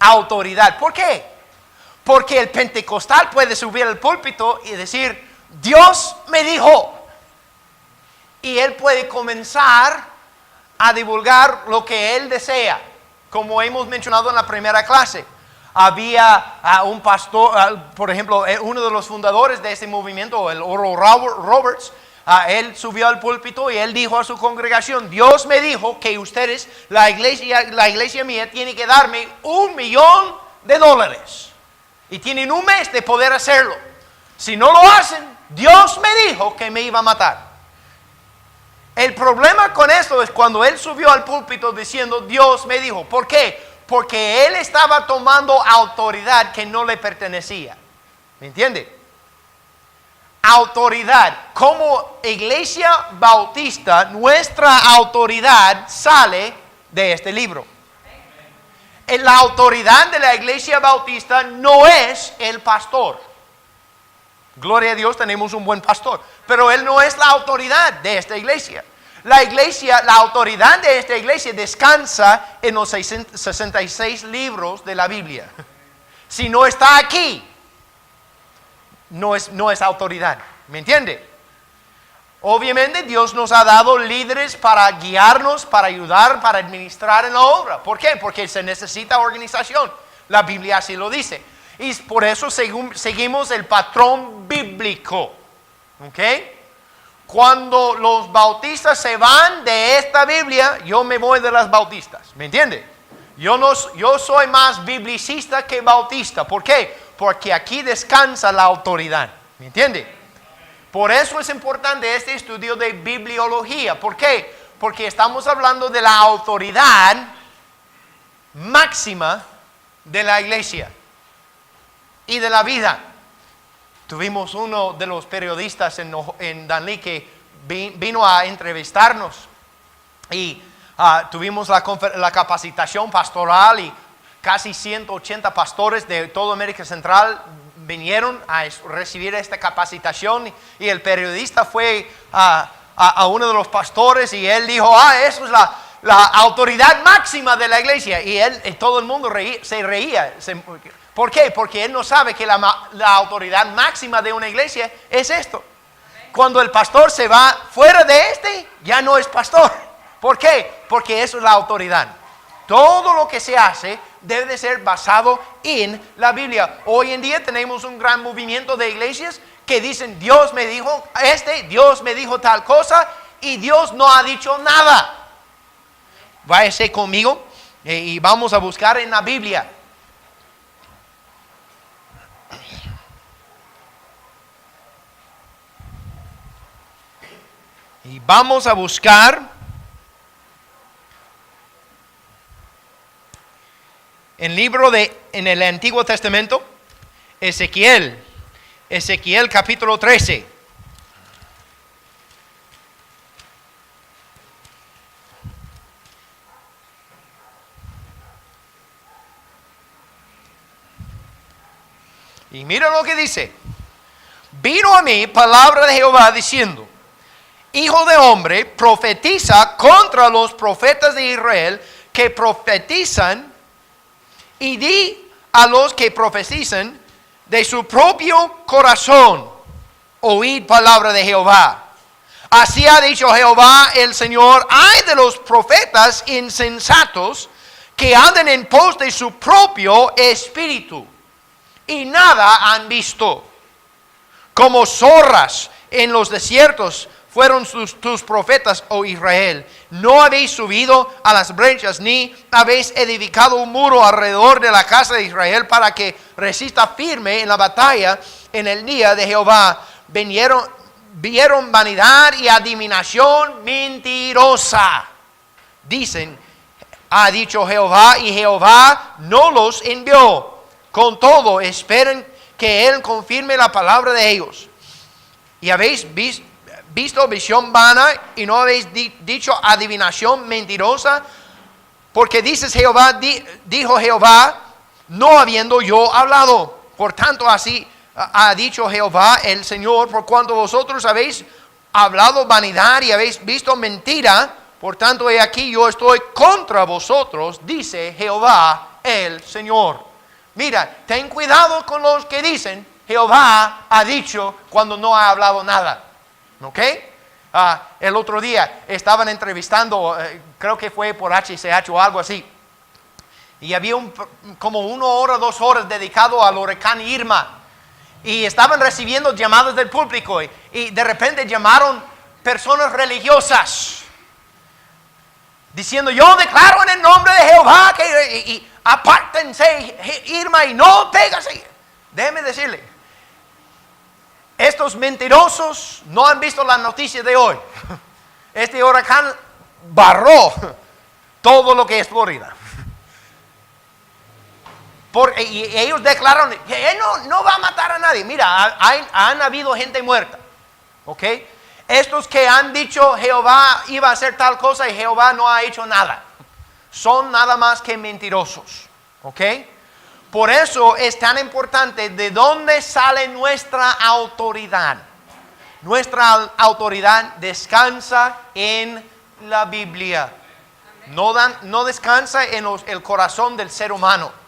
autoridad. ¿Por qué? Porque el pentecostal puede subir al púlpito y decir, Dios me dijo. Y él puede comenzar a divulgar lo que él desea, como hemos mencionado en la primera clase. Había un pastor, por ejemplo, uno de los fundadores de ese movimiento, el Oral Roberts, él subió al púlpito y él dijo a su congregación, Dios me dijo que ustedes, la iglesia mía, tiene que darme $1,000,000. Y tienen un mes de poder hacerlo. Si no lo hacen, Dios me dijo que me iba a matar. El problema con esto es cuando él subió al púlpito diciendo, Dios me dijo. ¿Por qué? Porque él estaba tomando autoridad que no le pertenecía. ¿Me entiende? Autoridad. Como Iglesia Bautista, nuestra autoridad sale de este libro. La autoridad de la Iglesia Bautista no es el pastor. Gloria a Dios, tenemos un buen pastor. Pero él no es la autoridad de esta iglesia. La autoridad de esta iglesia descansa en los 66 libros de la Biblia. Si no está aquí, no es autoridad. ¿Me entiende? Obviamente Dios nos ha dado líderes para guiarnos, para ayudar, para administrar en la obra. ¿Por qué? Porque se necesita organización. La Biblia así lo dice. Y por eso seguimos el patrón bíblico. ¿Ok? Cuando los bautistas se van de esta Biblia, yo me voy de las bautistas. ¿Me entiende? Yo soy más biblicista que bautista. ¿Por qué? Porque aquí descansa la autoridad. ¿Me entiende? Por eso es importante este estudio de bibliología. ¿Por qué? Porque estamos hablando de la autoridad máxima de la iglesia y de la vida. Tuvimos uno de los periodistas en Danlí que vino a entrevistarnos y tuvimos la capacitación pastoral y casi 180 pastores de toda América Central vinieron a recibir esta capacitación y el periodista fue a uno de los pastores y él dijo, eso es la autoridad máxima de la iglesia. Y todo el mundo se reía. ¿Por qué? Porque él no sabe que la autoridad máxima de una iglesia es esto. Cuando el pastor se va fuera de ya no es pastor. ¿Por qué? Porque eso es la autoridad. Todo lo que se hace debe de ser basado en la Biblia. Hoy en día tenemos un gran movimiento de iglesias que dicen, Dios me dijo Dios me dijo tal cosa, y Dios no ha dicho nada. Váyase conmigo y vamos a buscar en la Biblia. Y vamos a buscar en el Antiguo Testamento, Ezequiel capítulo 13. Y mira lo que dice. Vino a mí palabra de Jehová diciendo, Hijo de hombre, profetiza contra los profetas de Israel que profetizan, y di a los que profetizan de su propio corazón, oíd palabra de Jehová. Así ha dicho Jehová el Señor, ay de los profetas insensatos que andan en pos de su propio espíritu y nada han visto. Como zorras en los desiertos fueron tus profetas, oh Israel. No habéis subido a las brechas, ni habéis edificado un muro alrededor de la casa de Israel para que resista firme en la batalla en el día de Jehová. Vieron vanidad y adivinación mentirosa. Dicen, ha dicho Jehová, y Jehová no los envió. Con todo, esperen que Él confirme la palabra de ellos. Y habéis visto visión vana y no habéis dicho adivinación mentirosa, porque dices Jehová, dijo Jehová, no habiendo yo hablado. Por tanto, así ha dicho Jehová el Señor, por cuanto vosotros habéis hablado vanidad y habéis visto mentira, por tanto he aquí yo estoy contra vosotros, dice Jehová el Señor. Mira, ten cuidado con los que dicen, Jehová ha dicho cuando no ha hablado nada. ¿Ok? El otro día estaban entrevistando, creo que fue por HCH o algo así. Y había como 1 hora, 2 horas dedicado al huracán Irma. Y estaban recibiendo llamadas del público. Y de repente llamaron personas religiosas. Diciendo, yo declaro en el nombre de Jehová que y apártense, Irma, y no pégase. Déjeme decirle, estos mentirosos no han visto las noticias de hoy. Este huracán barró todo lo que es Florida. Y ellos declararon que él no va a matar a nadie. Mira, han habido gente muerta. ¿Ok? Estos que han dicho Jehová iba a hacer tal cosa y Jehová no ha hecho nada. Son nada más que mentirosos. ¿Ok? Por eso es tan importante de dónde sale nuestra autoridad. Nuestra autoridad descansa en la Biblia. No descansa en el corazón del ser humano.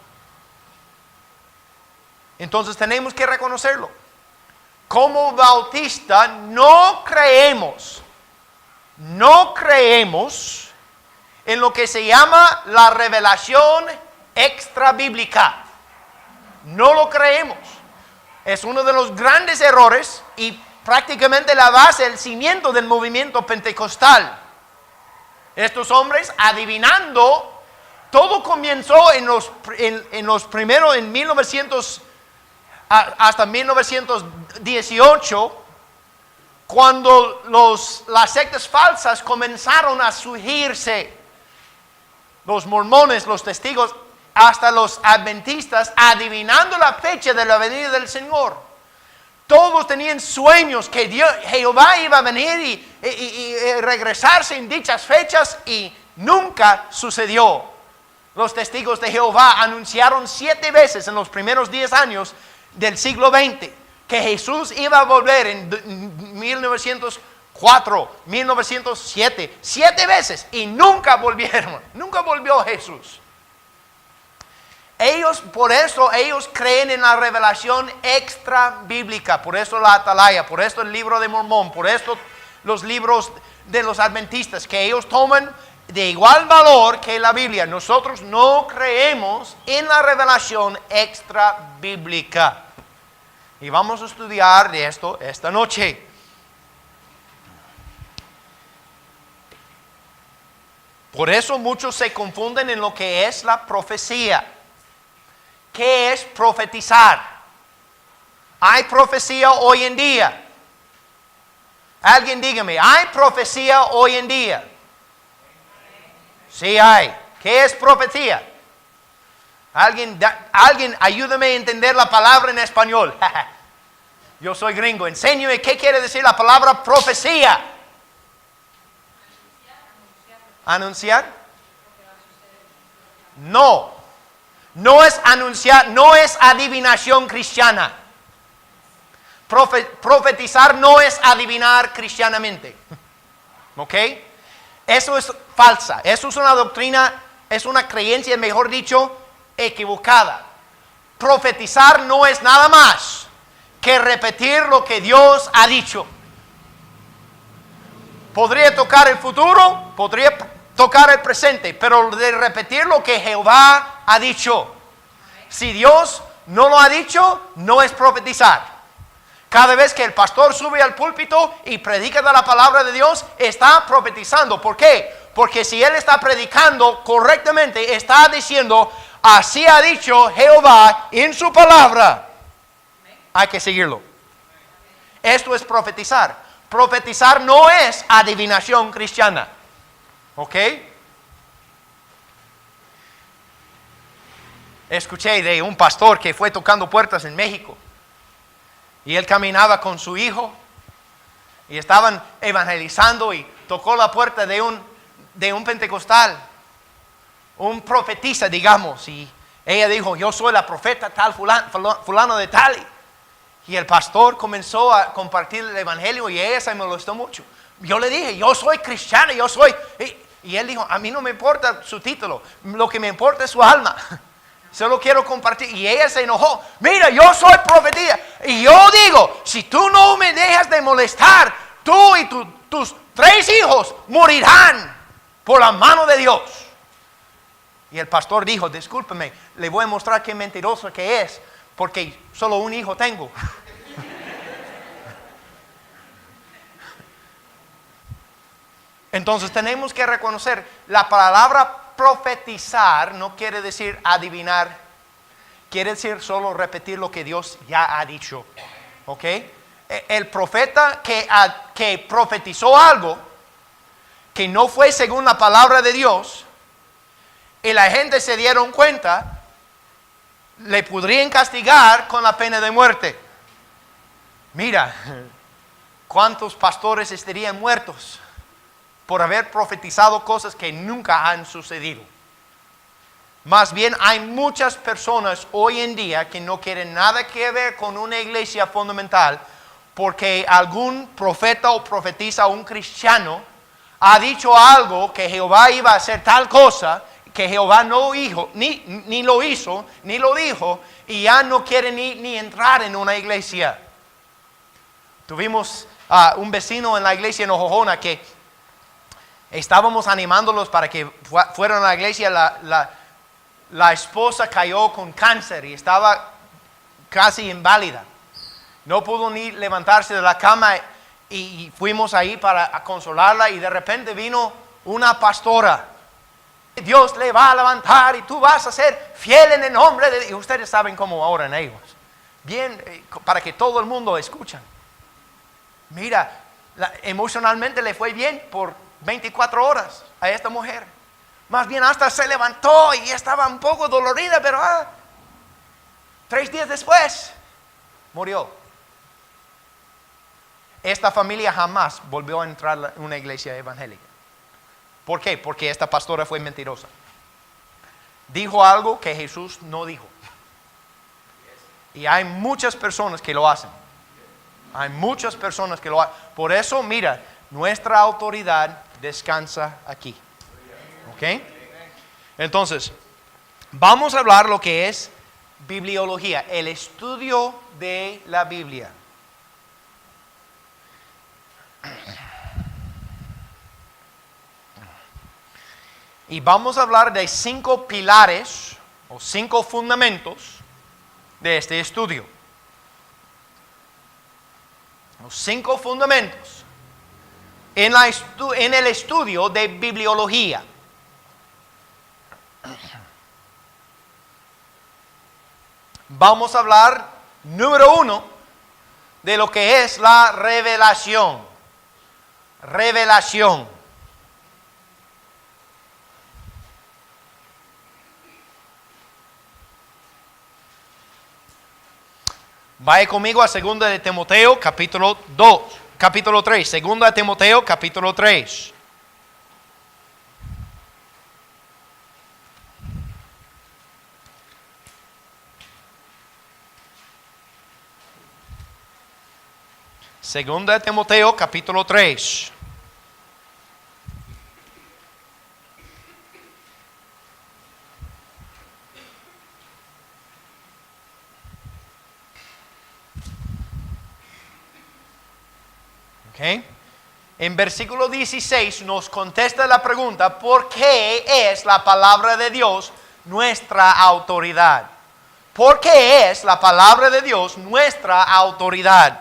Entonces tenemos que reconocerlo. Como bautista no creemos en lo que se llama la revelación extra bíblica. No lo creemos. Es uno de los grandes errores y prácticamente la base, el cimiento del movimiento pentecostal. Estos hombres adivinando, todo comenzó en los primeros, en 1900 hasta 1918, cuando las sectas falsas comenzaron a surgirse. Los mormones, los testigos, hasta los adventistas, adivinando la fecha de la venida del Señor. Todos tenían sueños que Jehová iba a venir y regresarse en dichas fechas, y nunca sucedió. Los testigos de Jehová anunciaron 7 veces en los primeros 10 años del siglo XX que Jesús iba a volver en 1904, 1907, 7 veces, y nunca volvieron. Nunca volvió Jesús. Por eso ellos creen en la revelación extra bíblica. Por eso la Atalaya, por eso el libro de Mormón, por eso los libros de los adventistas, que ellos toman de igual valor que la Biblia. Nosotros no creemos en la revelación extra bíblica. Y vamos a estudiar de esto esta noche. Por eso muchos se confunden en lo que es la profecía. ¿Qué es profetizar? ¿Hay profecía hoy en día? Alguien dígame, ¿hay profecía hoy en día? Sí hay. ¿Qué es profecía? Alguien ayúdame a entender la palabra en español. Yo soy gringo. Enséñame qué quiere decir la palabra profecía. ¿Anunciar? No es anunciar, no es adivinación cristiana. Profetizar no es adivinar cristianamente. ¿Ok? Eso es falsa. Eso es una doctrina, es una creencia, mejor dicho, equivocada. Profetizar no es nada más que repetir lo que Dios ha dicho. Podría tocar el futuro, podría tocar el presente, pero de repetir lo que Jehová ha dicho. Si Dios no lo ha dicho, no es profetizar. Cada vez que el pastor sube al púlpito y predica de la palabra de Dios, está profetizando. ¿Por qué? Porque si él está predicando correctamente, está diciendo, así ha dicho Jehová en su palabra. Hay que seguirlo. Esto es profetizar. Profetizar no es adivinación cristiana. ¿Ok? Escuché de un pastor que fue tocando puertas en México. Y él caminaba con su hijo. Y estaban evangelizando y tocó la puerta de un pentecostal. Un profetisa, digamos. Y ella dijo, yo soy la profeta tal fulano de tal. Y el pastor comenzó a compartir el evangelio y ella se molestó mucho. Yo le dije, yo soy cristiano, yo soy... Y él dijo, a mí no me importa su título, lo que me importa es su alma. Solo quiero compartir. Y ella se enojó. Mira, yo soy profetía. Y yo digo, si tú no me dejas de molestar, tú y tus 3 hijos morirán por la mano de Dios. Y el pastor dijo, discúlpeme, le voy a mostrar qué mentiroso que es, porque solo un hijo tengo. Entonces tenemos que reconocer, la palabra profetizar no quiere decir adivinar, quiere decir solo repetir lo que Dios ya ha dicho. ¿Ok? El profeta que profetizó algo que no fue según la palabra de Dios, y la gente se dieron cuenta, le podrían castigar con la pena de muerte. Mira, ¿cuántos pastores estarían muertos por haber profetizado cosas que nunca han sucedido? Más bien hay muchas personas hoy en día que no quieren nada que ver con una iglesia fundamental porque algún profeta o profetisa o un cristiano ha dicho algo que Jehová iba a hacer tal cosa que Jehová no hizo, ni lo hizo, ni lo dijo, y ya no quiere ni entrar en una iglesia. Tuvimos un vecino en la iglesia en Ojojona que estábamos animándolos para que fueran a la iglesia. La esposa cayó con cáncer y estaba casi inválida. No pudo ni levantarse de la cama y fuimos ahí para consolarla, y de repente vino una pastora. Dios le va a levantar y tú vas a ser fiel en el nombre de Dios. Y ustedes saben cómo oran ellos. Bien, para que todo el mundo escuche. Mira, emocionalmente le fue bien por 24 horas a esta mujer. Más bien hasta se levantó y estaba un poco dolorida, pero 3 días después murió. Esta familia jamás volvió a entrar en una iglesia evangélica. ¿Por qué? Porque esta pastora fue mentirosa. Dijo algo que Jesús no dijo. Y hay muchas personas que lo hacen. Hay muchas personas que lo hacen. Por eso, mira, nuestra autoridad descansa aquí. ¿Ok? Entonces, vamos a hablar lo que es bibliología, el estudio de la Biblia. Y vamos a hablar de 5 pilares o 5 fundamentos de este estudio. Los 5 fundamentos en el estudio de bibliología. Vamos a hablar, número 1, de lo que es la revelación. Revelación. Vaya conmigo a 2 de Timoteo, capítulo 3. 2 de Timoteo, capítulo 3. Segunda de Timoteo, capítulo 3. Okay. En versículo 16 nos contesta la pregunta: ¿por qué es la palabra de Dios nuestra autoridad? ¿Por qué es la palabra de Dios nuestra autoridad?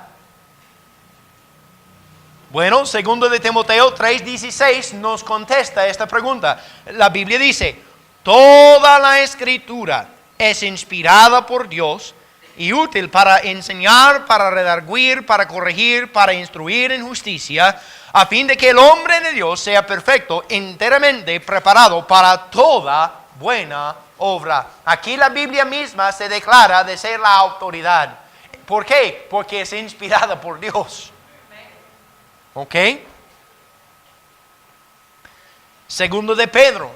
Bueno, 2 de Timoteo 3:16 nos contesta esta pregunta. La Biblia dice: toda la escritura es inspirada por Dios y útil para enseñar, para redarguir, para corregir, para instruir en justicia, a fin de que el hombre de Dios sea perfecto, enteramente preparado para toda buena obra. Aquí la Biblia misma se declara de ser la autoridad. ¿Por qué? Porque es inspirada por Dios. ¿Ok? Segundo de Pedro,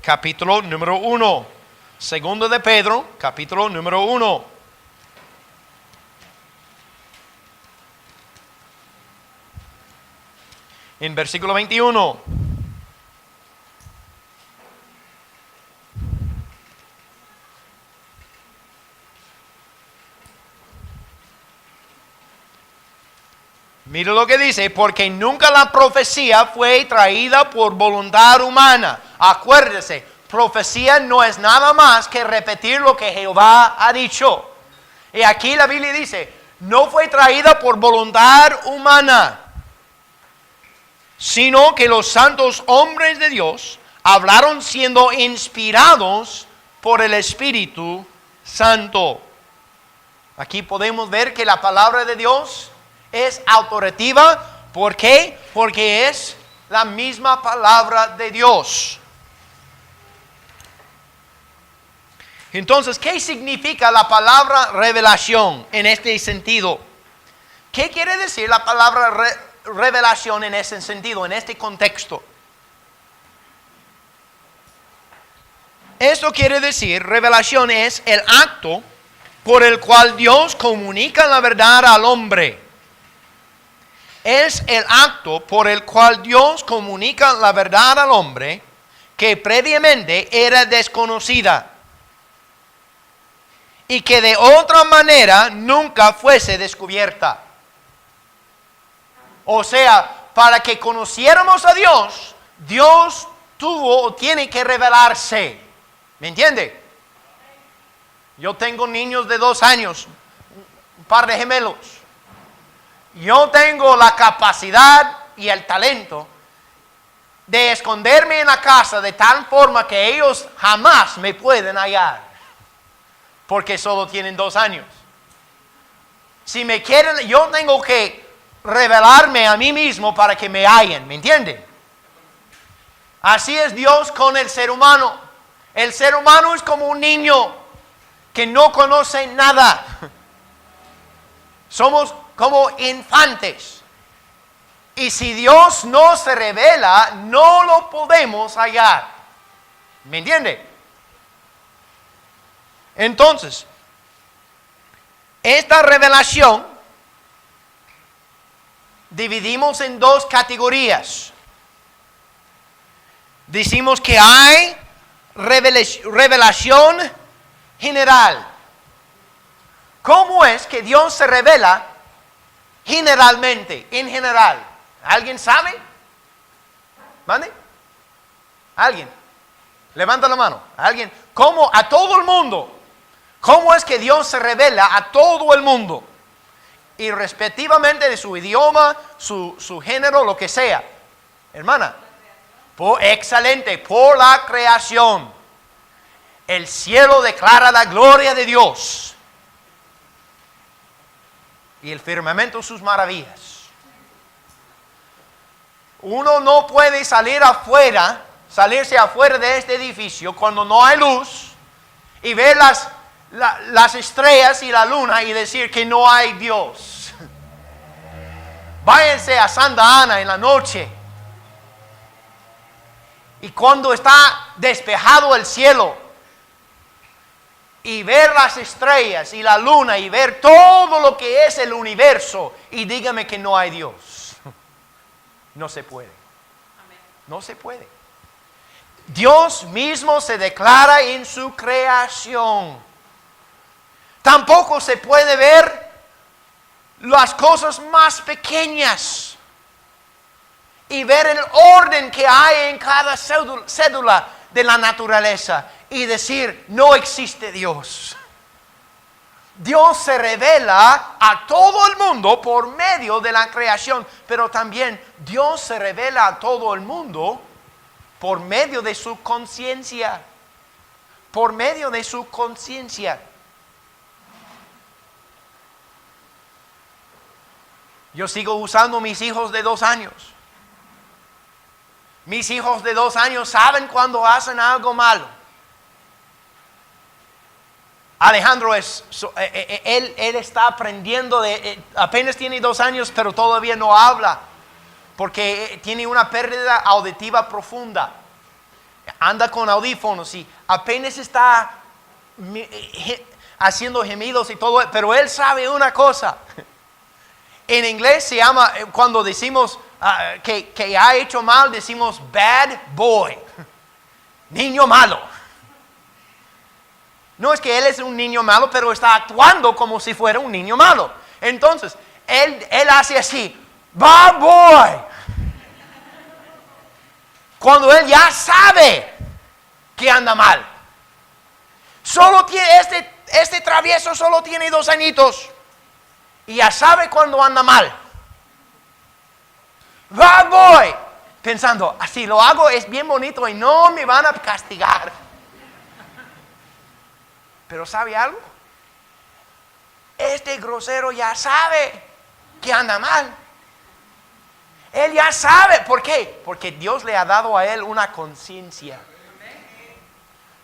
capítulo número 1. Segundo de Pedro, capítulo número 1. En versículo 21. Mira lo que dice, porque nunca la profecía fue traída por voluntad humana. Acuérdese, profecía no es nada más que repetir lo que Jehová ha dicho. Y aquí la Biblia dice, no fue traída por voluntad humana, sino que los santos hombres de Dios hablaron siendo inspirados por el Espíritu Santo. Aquí podemos ver que la palabra de Dios es autoritativa. ¿Por qué? Porque es la misma palabra de Dios. Entonces, ¿qué significa la palabra revelación en este sentido? ¿Qué quiere decir la palabra revelación en ese sentido, en este contexto? Esto quiere decir, revelación es el acto por el cual Dios comunica la verdad al hombre. Es el acto por el cual Dios comunica la verdad al hombre que previamente era desconocida y que de otra manera nunca fuese descubierta. O sea, para que conociéramos a Dios, Dios tuvo o tiene que revelarse. ¿Me entiende? Yo tengo niños de 2 años, un par de gemelos. Yo tengo la capacidad y el talento de esconderme en la casa de tal forma que ellos jamás me pueden hallar, porque solo tienen 2 años. Si me quieren, yo tengo que revelarme a mí mismo para que me hallen, ¿me entienden? Así es Dios con el ser humano. El ser humano es como un niño que no conoce nada. Somos como infantes. Y si Dios no se revela, no lo podemos hallar. ¿Me entiende? Entonces, esta revelación dividimos en 2 categorías. Decimos que hay revelación general. ¿Cómo es que Dios se revela generalmente, en general? ¿Alguien sabe? ¿Mande? ¿Alguien? Levanta la mano. ¿Alguien? ¿Cómo? A todo el mundo. ¿Cómo es que Dios se revela a todo el mundo? Y respectivamente de su idioma, su género, lo que sea. Hermana. Excelente. Por la creación. El cielo declara la gloria de Dios. Y el firmamento sus maravillas. Uno no puede salirse afuera de este edificio cuando no hay luz y ver las estrellas y la luna y decir que no hay Dios. Váyanse a Santa Ana en la noche y cuando está despejado el cielo y ver las estrellas y la luna y ver todo lo que es el universo y dígame que no hay Dios. No se puede. No se puede. Dios mismo se declara en su creación. Tampoco se puede ver las cosas más pequeñas y ver el orden que hay en cada cédula de la naturaleza y decir, no existe Dios. Dios se revela a todo el mundo por medio de la creación, pero también Dios se revela a todo el mundo por medio de su conciencia. Por medio de su conciencia. Yo sigo usando mis hijos de 2 años. Mis hijos de 2 años saben cuando hacen algo malo. Alejandro él está aprendiendo, apenas tiene 2 años, pero todavía no habla, porque tiene una pérdida auditiva profunda. Anda con audífonos y apenas está haciendo gemidos y todo, pero él sabe una cosa. En inglés se llama, cuando decimos que ha hecho mal, decimos bad boy, niño malo. No es que él es un niño malo, pero está actuando como si fuera un niño malo. Entonces, él hace así. Bad boy. Cuando él ya sabe que anda mal. Solo tiene este travieso solo tiene 2 añitos y ya sabe cuando anda mal. Bad boy. Pensando, así lo hago es bien bonito y no me van a castigar. Pero ¿sabe algo? Este grosero ya sabe que anda mal. Él ya sabe. ¿Por qué? Porque Dios le ha dado a él una conciencia.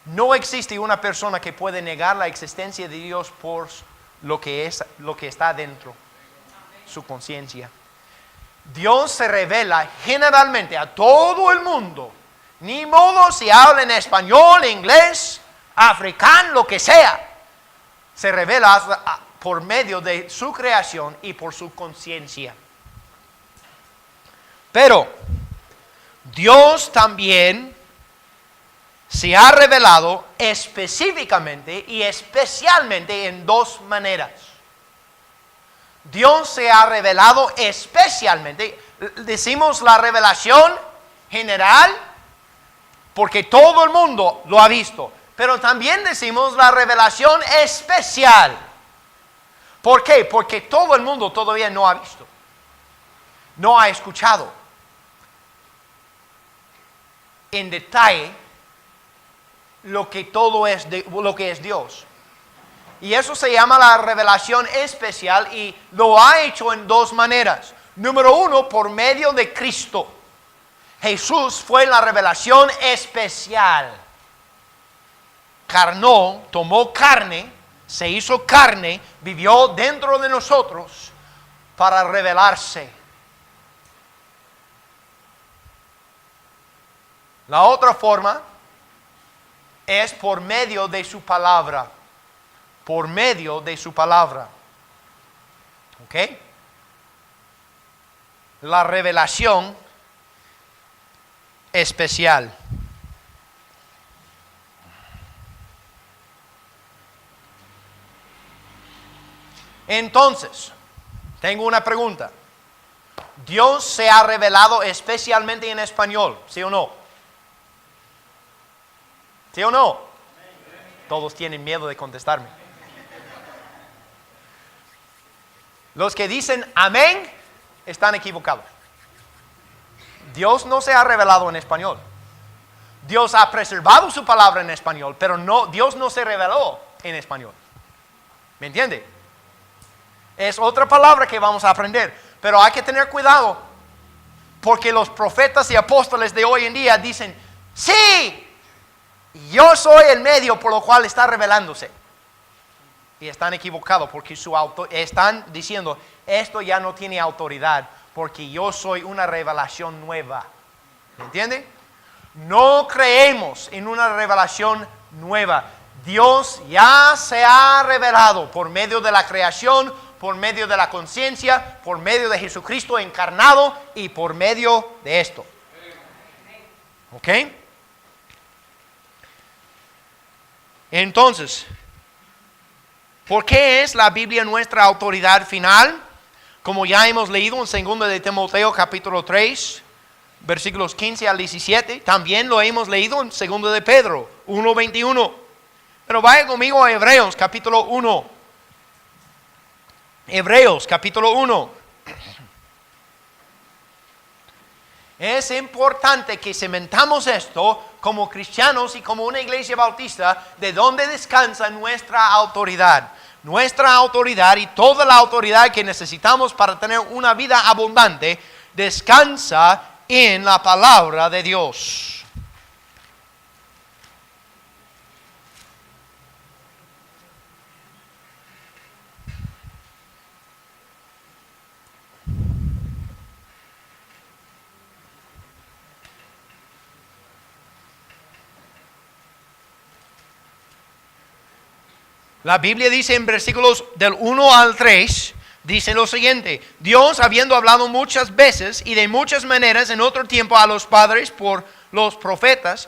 No existe una persona que puede negar la existencia de Dios por lo que está dentro, su conciencia. Dios se revela generalmente a todo el mundo. Ni modo si habla en español, inglés, africano, lo que sea. Se revela por medio de su creación y por su conciencia. Pero Dios también se ha revelado específicamente y especialmente en 2 maneras. Dios se ha revelado especialmente, decimos la revelación general, porque todo el mundo lo ha visto, pero también decimos la revelación especial. ¿Por qué? Porque todo el mundo todavía no ha visto, no ha escuchado en detalle lo que es Dios. Y eso se llama la revelación especial y lo ha hecho en 2 maneras. Número 1, por medio de Cristo. Jesús fue la revelación especial. Tomó carne, se hizo carne, vivió dentro de nosotros para revelarse. La otra forma es por medio de su palabra. Por medio de su palabra. ¿Ok? La revelación especial. Entonces, tengo una pregunta. ¿Dios se ha revelado especialmente en español? ¿Sí o no? ¿Sí o no? Todos tienen miedo de contestarme. Los que dicen amén están equivocados. Dios no se ha revelado en español. Dios ha preservado su palabra en español, pero Dios no se reveló en español. ¿Me entiende? Es otra palabra que vamos a aprender, pero hay que tener cuidado, porque los profetas y apóstoles de hoy en día dicen, sí, yo soy el medio por lo cual está revelándose. Y están equivocados porque están diciendo, esto ya no tiene autoridad porque yo soy una revelación nueva. ¿Me entiende? No creemos en una revelación nueva. Dios ya se ha revelado por medio de la creación, por medio de la conciencia, por medio de Jesucristo encarnado y por medio de esto. ¿Ok? Entonces, ¿por qué es la Biblia nuestra autoridad final? Como ya hemos leído en 2 de Timoteo capítulo 3, versículos 15 al 17. También lo hemos leído en 2 de Pedro 1:21. Pero vaya conmigo a Hebreos capítulo 1. Hebreos capítulo 1. Es importante que cementamos esto como cristianos y como una iglesia bautista, de donde descansa nuestra autoridad. Nuestra autoridad y toda la autoridad que necesitamos para tener una vida abundante descansa en la palabra de Dios. La Biblia dice en versículos del 1 al 3, dice lo siguiente: Dios, habiendo hablado muchas veces y de muchas maneras en otro tiempo a los padres por los profetas,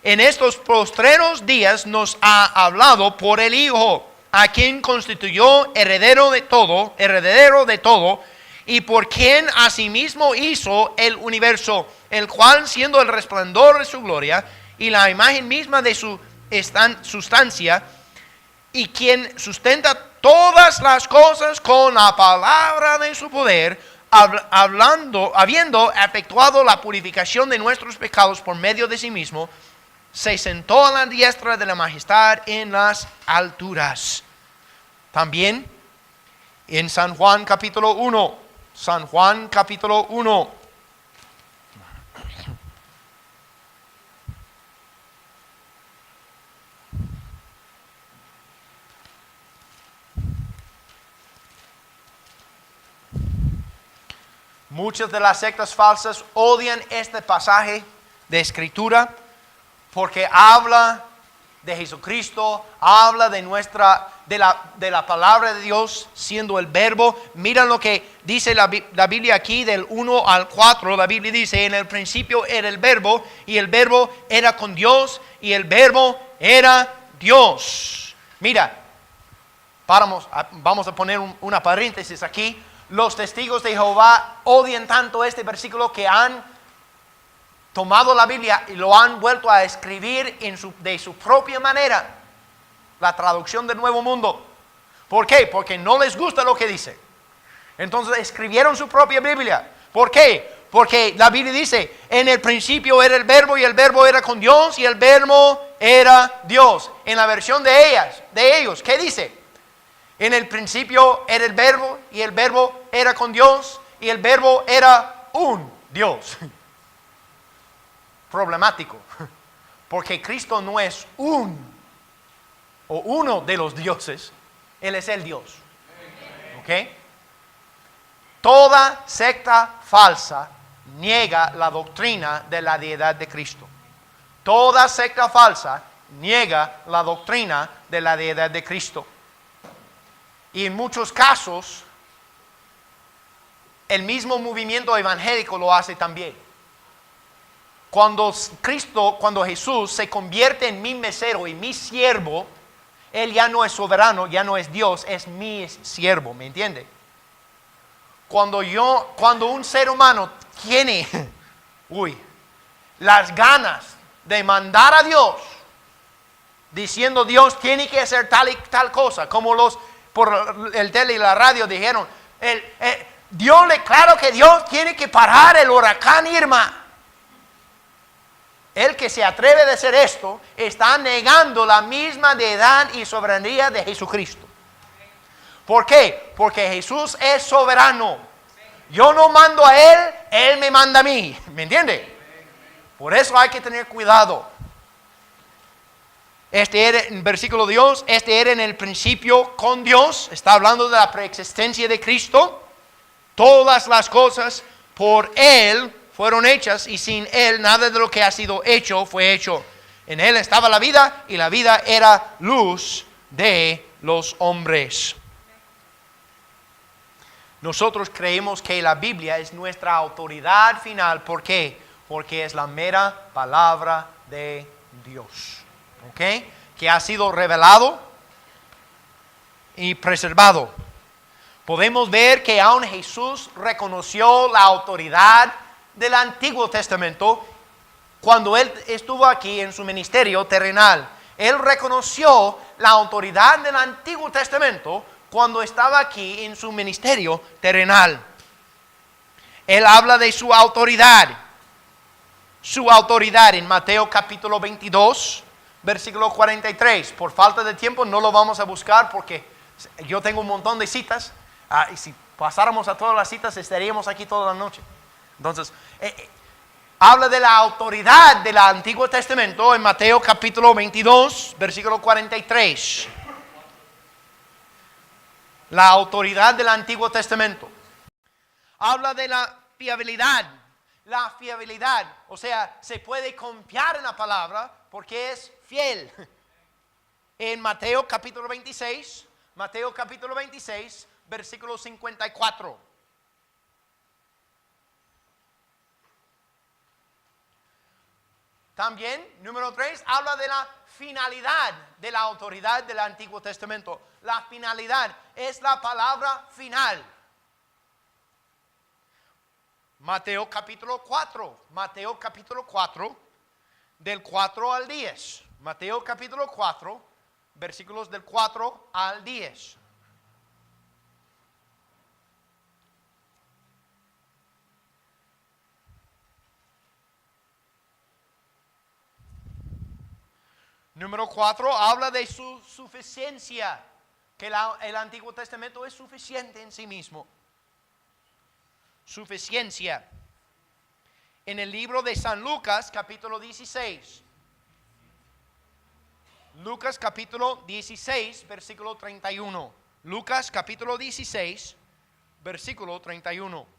en estos postreros días nos ha hablado por el Hijo, a quien constituyó heredero de todo, y por quien asimismo hizo el universo, el cual siendo el resplandor de su gloria y la imagen misma de su sustancia, y quien sustenta todas las cosas con la palabra de su poder, habiendo efectuado la purificación de nuestros pecados por medio de sí mismo, se sentó a la diestra de la majestad en las alturas. También en San Juan capítulo 1, San Juan capítulo 1. Muchas de las sectas falsas odian este pasaje de Escritura porque habla de Jesucristo, habla de la palabra de Dios siendo el verbo. Mira lo que dice la Biblia aquí del 1 al 4. La Biblia dice: en el principio era el verbo, y el verbo era con Dios, y el verbo era Dios. Mira, vamos a poner una paréntesis aquí. Los testigos de Jehová odian tanto este versículo que han tomado la Biblia y lo han vuelto a escribir de su propia manera, la traducción del Nuevo Mundo. ¿Por qué? Porque no les gusta lo que dice. Entonces escribieron su propia Biblia. ¿Por qué? Porque la Biblia dice: en el principio era el verbo, y el verbo era con Dios, y el verbo era Dios. En la versión de ellos, ¿qué dice? En el principio era el verbo, y el verbo era con Dios, y el verbo era un Dios. Problemático, porque Cristo no es uno de los dioses, Él es el Dios. ¿Ok? Toda secta falsa niega la doctrina de la deidad de Cristo. Toda secta falsa niega la doctrina de la deidad de Cristo. Y en muchos casos, el mismo movimiento evangélico lo hace también. Cuando Jesús se convierte en mi mesero y mi siervo, Él ya no es soberano, ya no es Dios, es mi siervo, ¿me entiende? Cuando un ser humano tiene las ganas de mandar a Dios, diciendo Dios tiene que hacer tal y tal cosa, como por el tele y la radio dijeron, claro que Dios tiene que parar el huracán Irma. El que se atreve a hacer esto está negando la misma deidad y soberanía de Jesucristo. ¿Por qué? Porque Jesús es soberano. Yo no mando a Él, Él me manda a mí. ¿Me entiende? Por eso hay que tener cuidado. En versículo Dios, era en el principio con Dios. Está hablando de la preexistencia de Cristo. Todas las cosas por Él fueron hechas, y sin Él nada de lo que ha sido hecho fue hecho. En Él estaba la vida, y la vida era luz de los hombres. Nosotros creemos que la Biblia es nuestra autoridad final. ¿Por qué? Porque es la mera palabra de Dios. ¿Ok? Que ha sido revelado y preservado. Podemos ver que aún Jesús reconoció la autoridad del Antiguo Testamento cuando Él estuvo aquí en su ministerio terrenal. Él reconoció la autoridad del Antiguo Testamento cuando estaba aquí en su ministerio terrenal. Él habla de su autoridad. Su autoridad en Mateo capítulo 22, versículo 43. Por falta de tiempo no lo vamos a buscar porque yo tengo un montón de citas. Y si pasáramos a todas las citas estaríamos aquí toda la noche. Entonces, habla de la autoridad del Antiguo Testamento en Mateo capítulo 22, versículo 43. La autoridad del Antiguo Testamento. Habla de la fiabilidad. La fiabilidad, o sea, se puede confiar en la palabra porque es fiel. En Mateo capítulo 26, versículo 54. También, número 3, habla de la finalidad de la autoridad del Antiguo Testamento. La finalidad es la palabra final. Mateo capítulo 4. Mateo capítulo 4, del 4 al 10. Mateo capítulo 4, versículos del 4 al 10. Número 4 habla de su suficiencia, que el Antiguo Testamento es suficiente en sí mismo. Suficiencia. En el libro de San Lucas, capítulo 16. Lucas capítulo 16, versículo 31. Lucas capítulo 16, versículo 31.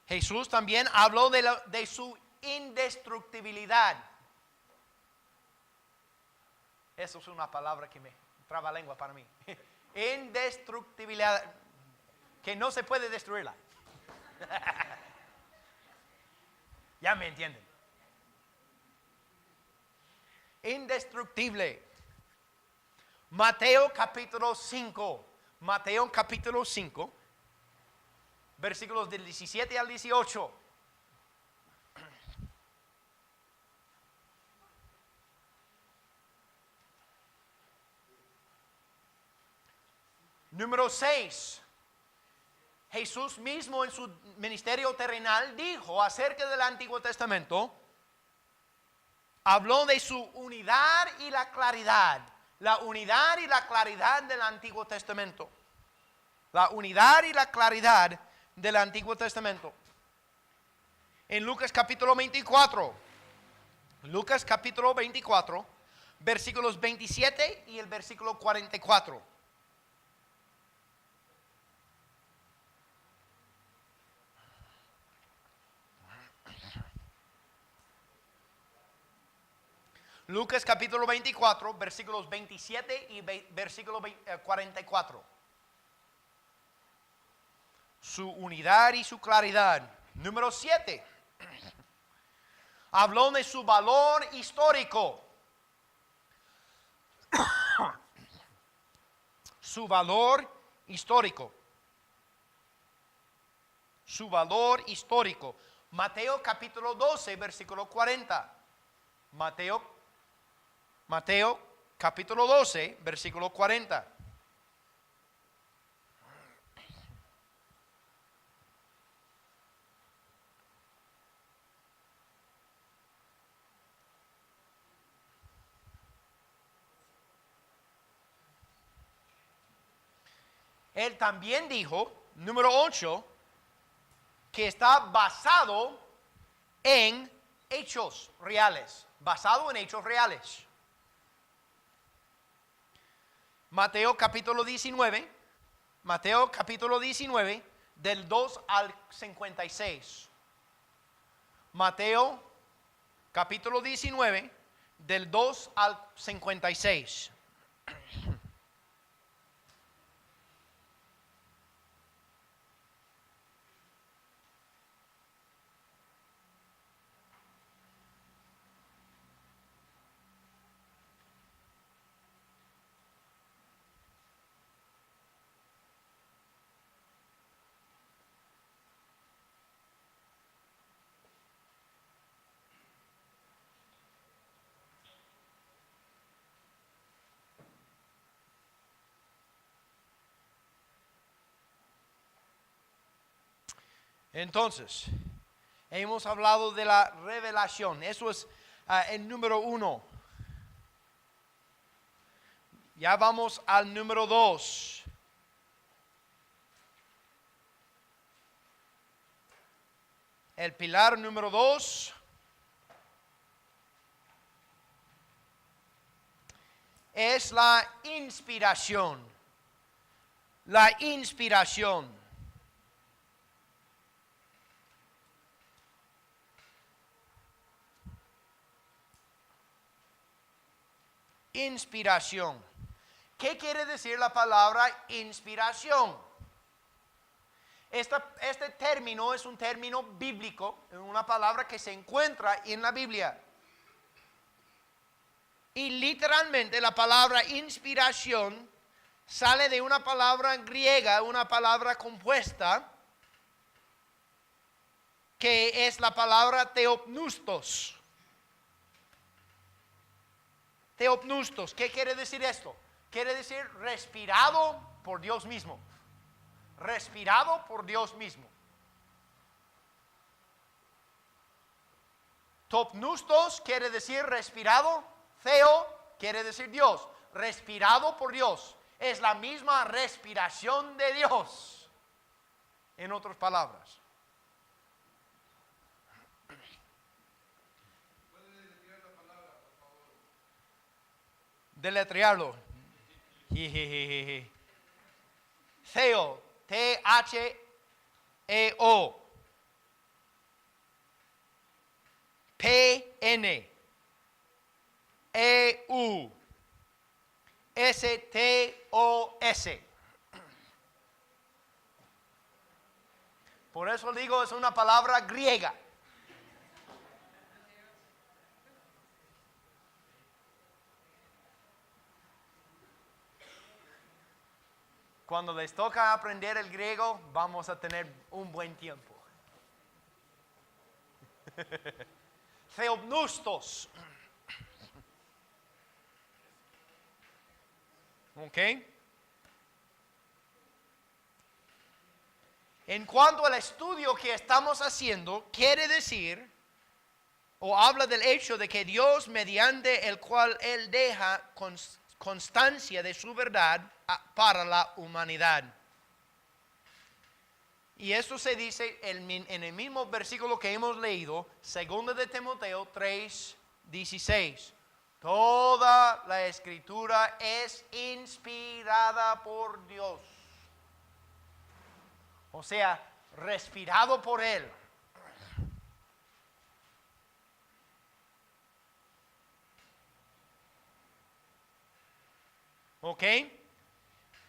Jesús también habló de su indestructibilidad. Eso es una palabra que me traba lengua para mí. Indestructibilidad, que no se puede destruirla. Ya me entienden. Indestructible. Mateo capítulo 5. Mateo capítulo 5. Versículos del 17 al 18. Número 6. Jesús mismo en su ministerio terrenal dijo acerca del Antiguo Testamento, habló de su unidad y la claridad. La unidad y la claridad del Antiguo Testamento. La unidad y la claridad del Antiguo Testamento. En Lucas capítulo 24. Lucas capítulo 24, versículos 27 y el versículo 44. Lucas capítulo 24, versículos 27 y versículo 44. Su unidad y su claridad. Número 7. Habló de su valor histórico. Su valor histórico. Su valor histórico. Mateo capítulo 12, versículo 40. Mateo capítulo 12, versículo 40. Él también dijo, número 8, que está basado en hechos reales. Basado en hechos reales. Mateo capítulo 19. Mateo capítulo 19, del 2 al 56. Mateo capítulo 19, del 2 al 56. Entonces, hemos hablado de la revelación. Eso es el número 1. Ya vamos al número 2. El pilar número 2 es la inspiración. La inspiración. Inspiración. ¿Qué quiere decir la palabra inspiración? Este término es un término bíblico, una palabra que se encuentra en la Biblia. Y literalmente la palabra inspiración sale de una palabra griega, una palabra compuesta, que es la palabra theopneustos. Theopneustos, ¿qué quiere decir esto? Quiere decir respirado por Dios mismo. Respirado por Dios mismo. Theopneustos quiere decir respirado. Theo quiere decir Dios. Respirado por Dios. Es la misma respiración de Dios. En otras palabras. ¿Puede deletrear la palabra, por favor? Deletrearlo. Theo. T-H-E-O. P-N-E-U-S-T-O-S. Por eso digo, es una palabra griega. Cuando les toca aprender el griego, vamos a tener un buen tiempo. Theopneustos. ¿Ok? En cuanto al estudio que estamos haciendo, quiere decir, o habla del hecho de que Dios, mediante el cual Él deja constancia de su verdad para la humanidad. Y esto se dice en el mismo versículo que hemos leído, 2 de Timoteo 3:16. Toda la escritura es inspirada por Dios. O sea, respirado por Él. ¿Ok?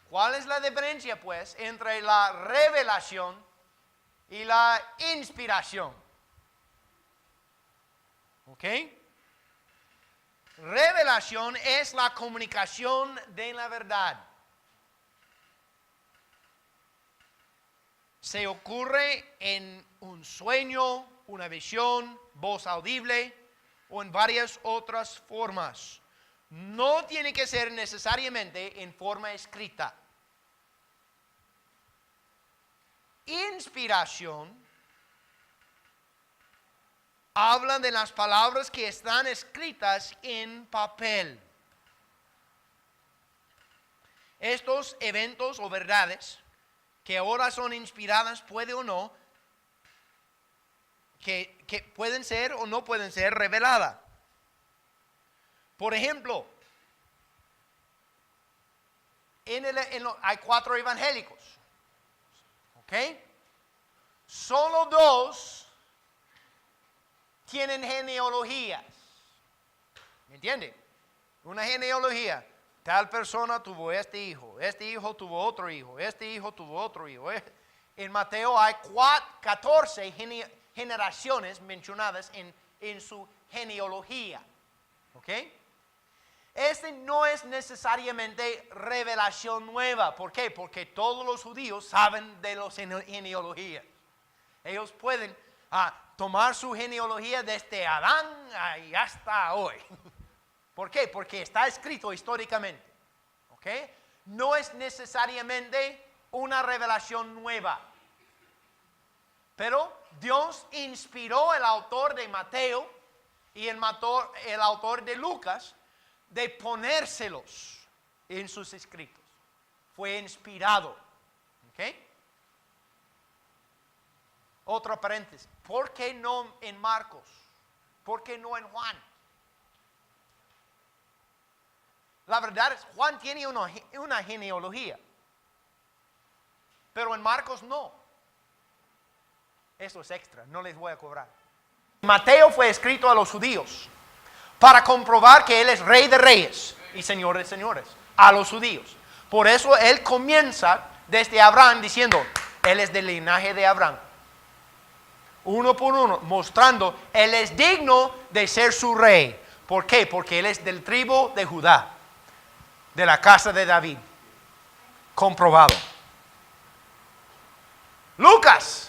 ¿Cuál es la diferencia, pues, entre la revelación y la inspiración? ¿Ok? Revelación es la comunicación de la verdad. Se ocurre en un sueño, una visión, voz audible o en varias otras formas. No tiene que ser necesariamente en forma escrita. Inspiración habla de las palabras que están escritas en papel. Estos eventos o verdades que ahora son inspiradas, puede o no, que pueden ser o no pueden ser reveladas. Por ejemplo, hay 4 evangélicos. ¿Ok? Solo 2 tienen genealogías. ¿Me entiende? Una genealogía. Tal persona tuvo este hijo tuvo otro hijo, este hijo tuvo otro hijo. En Mateo hay 14 generaciones mencionadas en su genealogía. ¿Ok? Este no es necesariamente revelación nueva. ¿Por qué? Porque todos los judíos saben de las genealogías. Ellos pueden tomar su genealogía desde Adán y hasta hoy. ¿Por qué? Porque está escrito históricamente. ¿Ok? No es necesariamente una revelación nueva. Pero Dios inspiró al autor de Mateo y el autor de Lucas de ponérselos en sus escritos. Fue inspirado. ¿Ok? Otro paréntesis. ¿Por qué no en Marcos? ¿Por qué no en Juan? La verdad es, Juan tiene una genealogía. Pero en Marcos no. Eso es extra, no les voy a cobrar. Mateo fue escrito a los judíos para comprobar que Él es Rey de Reyes y Señor de Señores, a los judíos. Por eso Él comienza desde Abraham diciendo, Él es del linaje de Abraham. Uno por uno, mostrando, Él es digno de ser su rey. ¿Por qué? Porque Él es del tribu de Judá, de la casa de David. Comprobado. Lucas.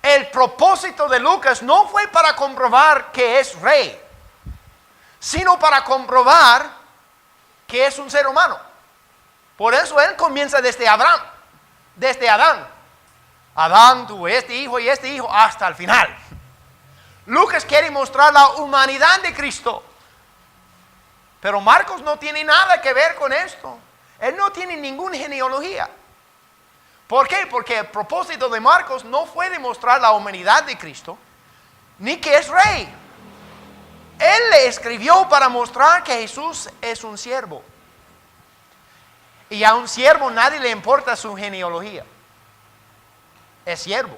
El propósito de Lucas no fue para comprobar que es rey, sino para comprobar que es un ser humano. Por eso él comienza desde Abraham, desde Adán. Adán tuvo este hijo y este hijo hasta el final. Lucas quiere mostrar la humanidad de Cristo. Pero Marcos no tiene nada que ver con esto. Él no tiene ninguna genealogía. ¿Por qué? Porque el propósito de Marcos no fue demostrar la humanidad de Cristo, ni que es rey. Él le escribió para mostrar que Jesús es un siervo. Y a un siervo nadie le importa su genealogía. Es siervo.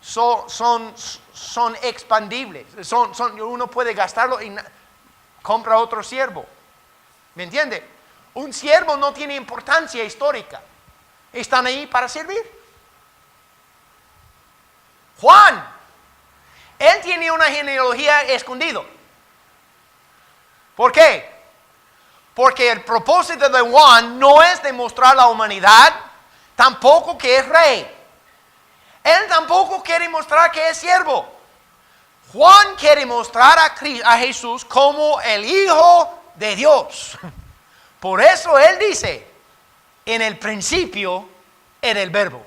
Son expandibles. Uno puede gastarlo y compra otro siervo. ¿Me entiende? Un siervo no tiene importancia histórica. Están ahí para servir. Juan, él tiene una genealogía escondida. ¿Por qué? Porque el propósito de Juan no es demostrar la humanidad, tampoco que es rey. Él tampoco quiere mostrar que es siervo. Juan quiere mostrar a Jesús como el Hijo de Dios. Por eso él dice, en el principio era el verbo.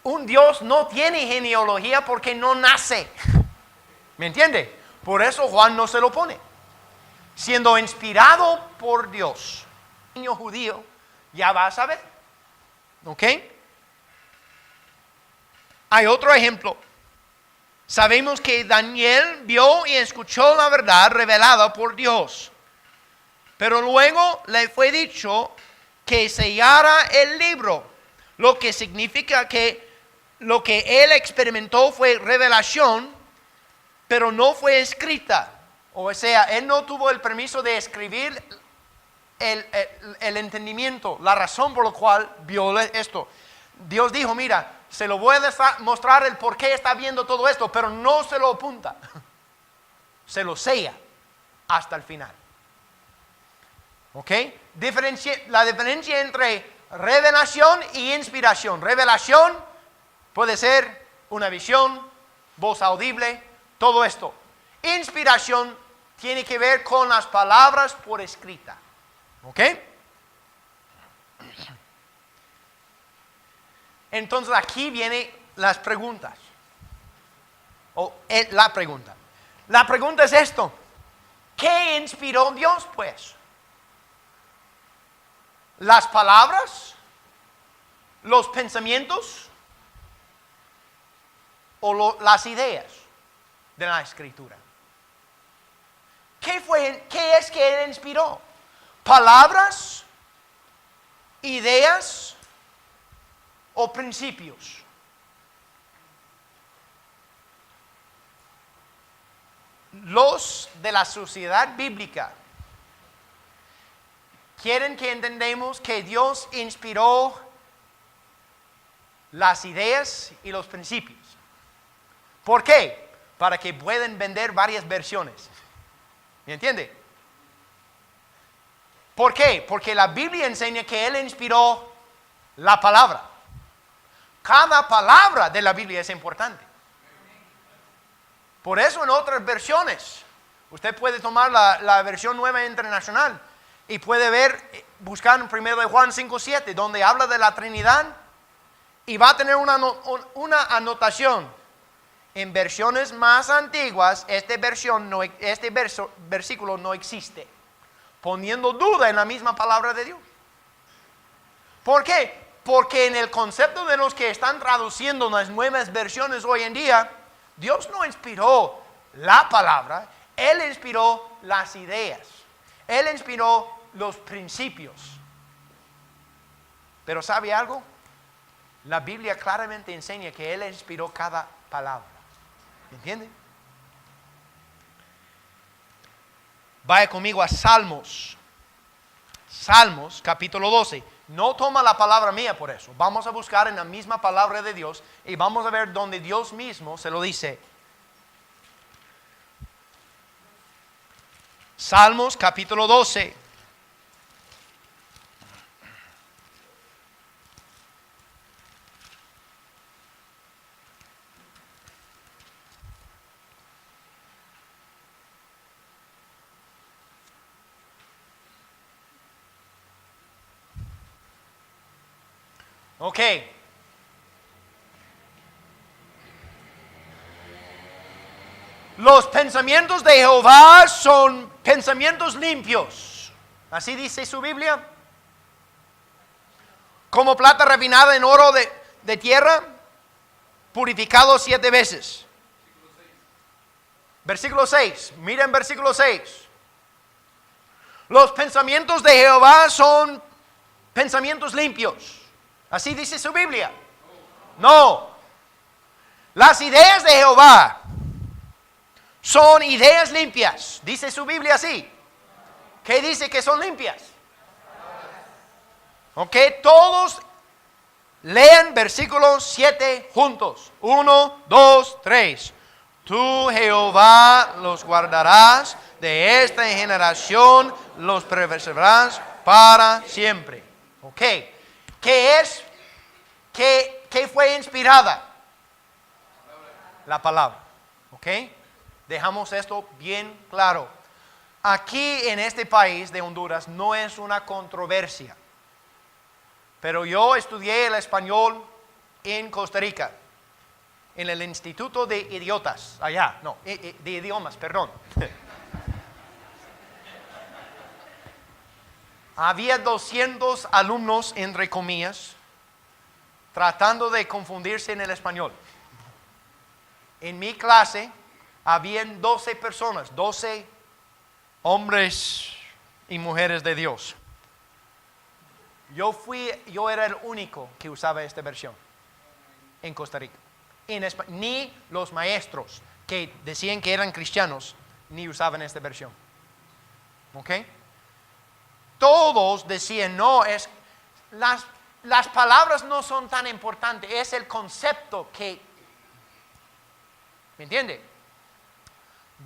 Un Dios no tiene genealogía porque no nace. ¿Me entiende? Por eso Juan no se lo pone. Siendo inspirado por Dios. Niño judío, ya va a saber. ¿Ok? Hay otro ejemplo. Sabemos que Daniel vio y escuchó la verdad revelada por Dios. Pero luego le fue dicho que sellara el libro, lo que significa que lo que él experimentó fue revelación, pero no fue escrita. O sea, él no tuvo el permiso de escribir el entendimiento, la razón por la cual vio esto. Dios dijo, mira, se lo voy a mostrar el por qué está viendo todo esto, pero no se lo apunta. Se lo sella hasta el final. ¿Ok? La diferencia entre revelación y inspiración. Revelación puede ser una visión, voz audible, todo esto. Inspiración tiene que ver con las palabras por escrita. ¿Ok? Entonces aquí vienen las preguntas. La pregunta. La pregunta es esto. ¿Qué inspiró Dios pues? ¿Las palabras? ¿Los pensamientos? ¿O las ideas de la Escritura? ¿Qué es que Él inspiró? ¿Palabras? ¿Ideas? ¿O principios? Los de la sociedad bíblica quieren que entendamos que Dios inspiró las ideas y los principios. ¿Por qué? Para que puedan vender varias versiones. ¿Me entiende? ¿Por qué? Porque la Biblia enseña que Él inspiró la palabra. Cada palabra de la Biblia es importante. Por eso en otras versiones, usted puede tomar la versión nueva internacional y puede ver, buscar en 1 Juan 5:7, donde habla de la Trinidad y va a tener una anotación. En versiones más antiguas, este versículo no existe, poniendo duda en la misma palabra de Dios. ¿Por qué? Porque en el concepto de los que están traduciendo las nuevas versiones hoy en día, Dios no inspiró la palabra, Él inspiró las ideas, Él inspiró los principios. Pero ¿sabe algo? La Biblia claramente enseña que Él inspiró cada palabra. ¿Entiende? Vaya conmigo a Salmos. Salmos capítulo 12. No toma la palabra mía por eso. Vamos a buscar en la misma palabra de Dios y vamos a ver donde Dios mismo se lo dice. Salmos capítulo 12. Ok. Los pensamientos de Jehová son pensamientos limpios. Así dice su Biblia. Como plata refinada en oro de tierra, purificado 7 veces. Versículo 6. Miren versículo 6. Los pensamientos de Jehová son pensamientos limpios. Así dice su Biblia. No. Las ideas de Jehová son ideas limpias. Dice su Biblia así. ¿Qué dice que son limpias? Ok, todos lean versículo 7 juntos. 1, 2, 3. Tú, Jehová, los guardarás de esta generación, los preservarás para siempre. Ok. ¿Qué es? ¿Qué fue inspirada? La palabra. ¿Ok? Dejamos esto bien claro. Aquí en este país de Honduras no es una controversia. Pero yo estudié el español en Costa Rica, en el Instituto de Idiotas, allá, no, de idiomas, perdón. Había 200 alumnos, entre comillas, tratando de confundirse en el español. En mi clase habían 12 personas, 12 hombres y mujeres de Dios. Yo era el único que usaba esta versión en Costa Rica. Ni los maestros que decían que eran cristianos ni usaban esta versión. ¿Ok? Todos decían, no, las palabras no son tan importantes, es el concepto que, ¿me entiende?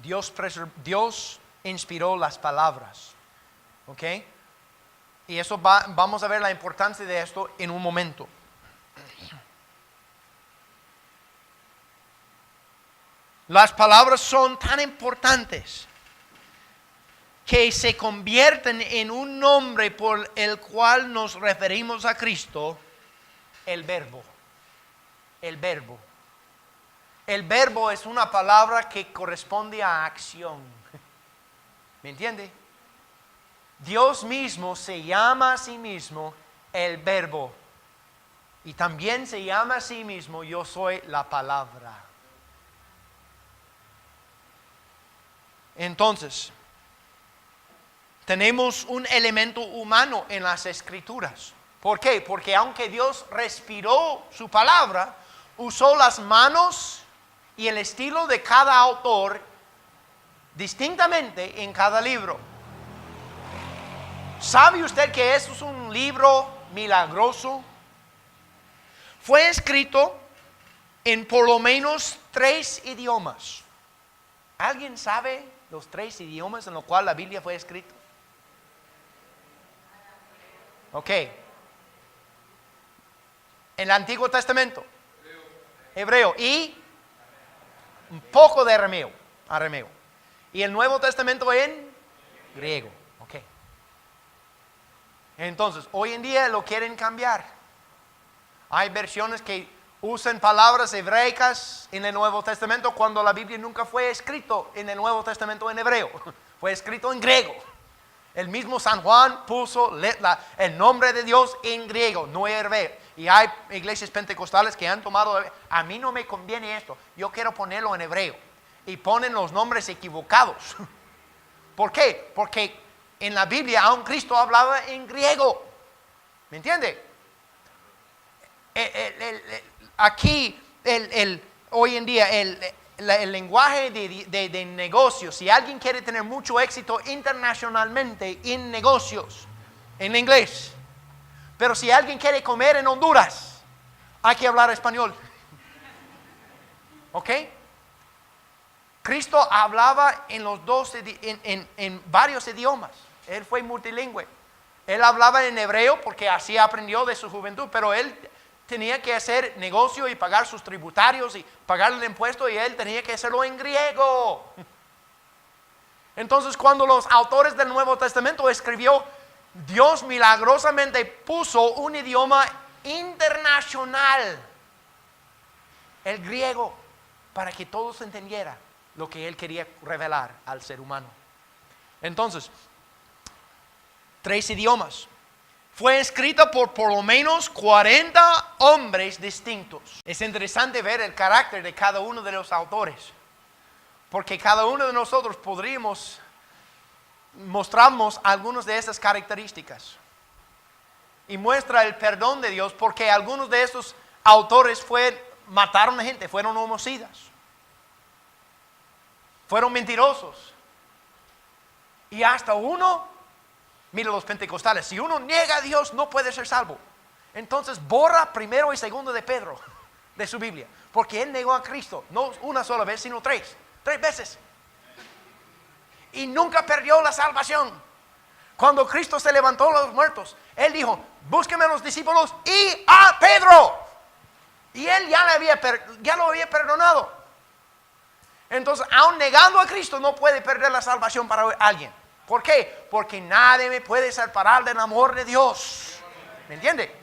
Dios inspiró las palabras, ¿ok? Y eso vamos a ver la importancia de esto en un momento. Las palabras son tan importantes que se convierten en un nombre por el cual nos referimos a Cristo, el verbo. El verbo. El verbo es una palabra que corresponde a acción. ¿Me entiende? Dios mismo se llama a sí mismo el verbo. Y también se llama a sí mismo, yo soy la palabra. Entonces, tenemos un elemento humano en las Escrituras. ¿Por qué? Porque aunque Dios respiró su palabra, usó las manos y el estilo de cada autor distintamente en cada libro. ¿Sabe usted que eso es un libro milagroso? Fue escrito en por lo menos 3 idiomas. ¿Alguien sabe los 3 idiomas en los cuales la Biblia fue escrita? Ok. En el Antiguo Testamento, hebreo y un poco de arameo. Y el Nuevo Testamento en griego. Ok. Entonces, hoy en día lo quieren cambiar. Hay versiones que usan palabras hebreicas en el Nuevo Testamento cuando la Biblia nunca fue escrito en el Nuevo Testamento en hebreo. Fue escrito en griego. El mismo San Juan puso el nombre de Dios en griego, no en hebreo. Y hay iglesias pentecostales que han tomado, a mí no me conviene esto, yo quiero ponerlo en hebreo. Y ponen los nombres equivocados. ¿Por qué? Porque en la Biblia aún Cristo hablaba en griego. ¿Me entiende? Aquí, hoy en día, el lenguaje de negocios, si alguien quiere tener mucho éxito internacionalmente en negocios, en inglés, Pero si alguien quiere comer en Honduras, hay que hablar español. ¿Ok? Cristo hablaba en los dos, en varios idiomas. Él fue multilingüe. Él hablaba en hebreo porque así aprendió de su juventud, pero él tenía que hacer negocio y pagar sus tributarios y pagar el impuesto, y él tenía que hacerlo en griego. Entonces, cuando los autores del Nuevo Testamento escribió, Dios milagrosamente puso un idioma internacional, el griego, para que todos entendieran lo que él quería revelar al ser humano. Entonces, 3 idiomas. Fue escrita por lo menos 40 hombres distintos. Es interesante ver el carácter de cada uno de los autores, porque cada uno de nosotros podríamos mostrarnos algunas de esas características. Y muestra el perdón de Dios, porque algunos de estos autores mataron a gente, fueron homicidas, fueron mentirosos. Y hasta uno, mira los pentecostales, si uno niega a Dios no puede ser salvo. Entonces borra 1 y 2 de Pedro de su Biblia, porque él negó a Cristo, no una sola vez, sino 3 veces. Y nunca perdió la salvación. Cuando Cristo se levantó de los muertos, él dijo, búsqueme a los discípulos y a Pedro. Y él ya lo había perdonado. Entonces, aun negando a Cristo, no puede perder la salvación para alguien. ¿Por qué? Porque nadie me puede separar del amor de Dios. ¿Me entiende?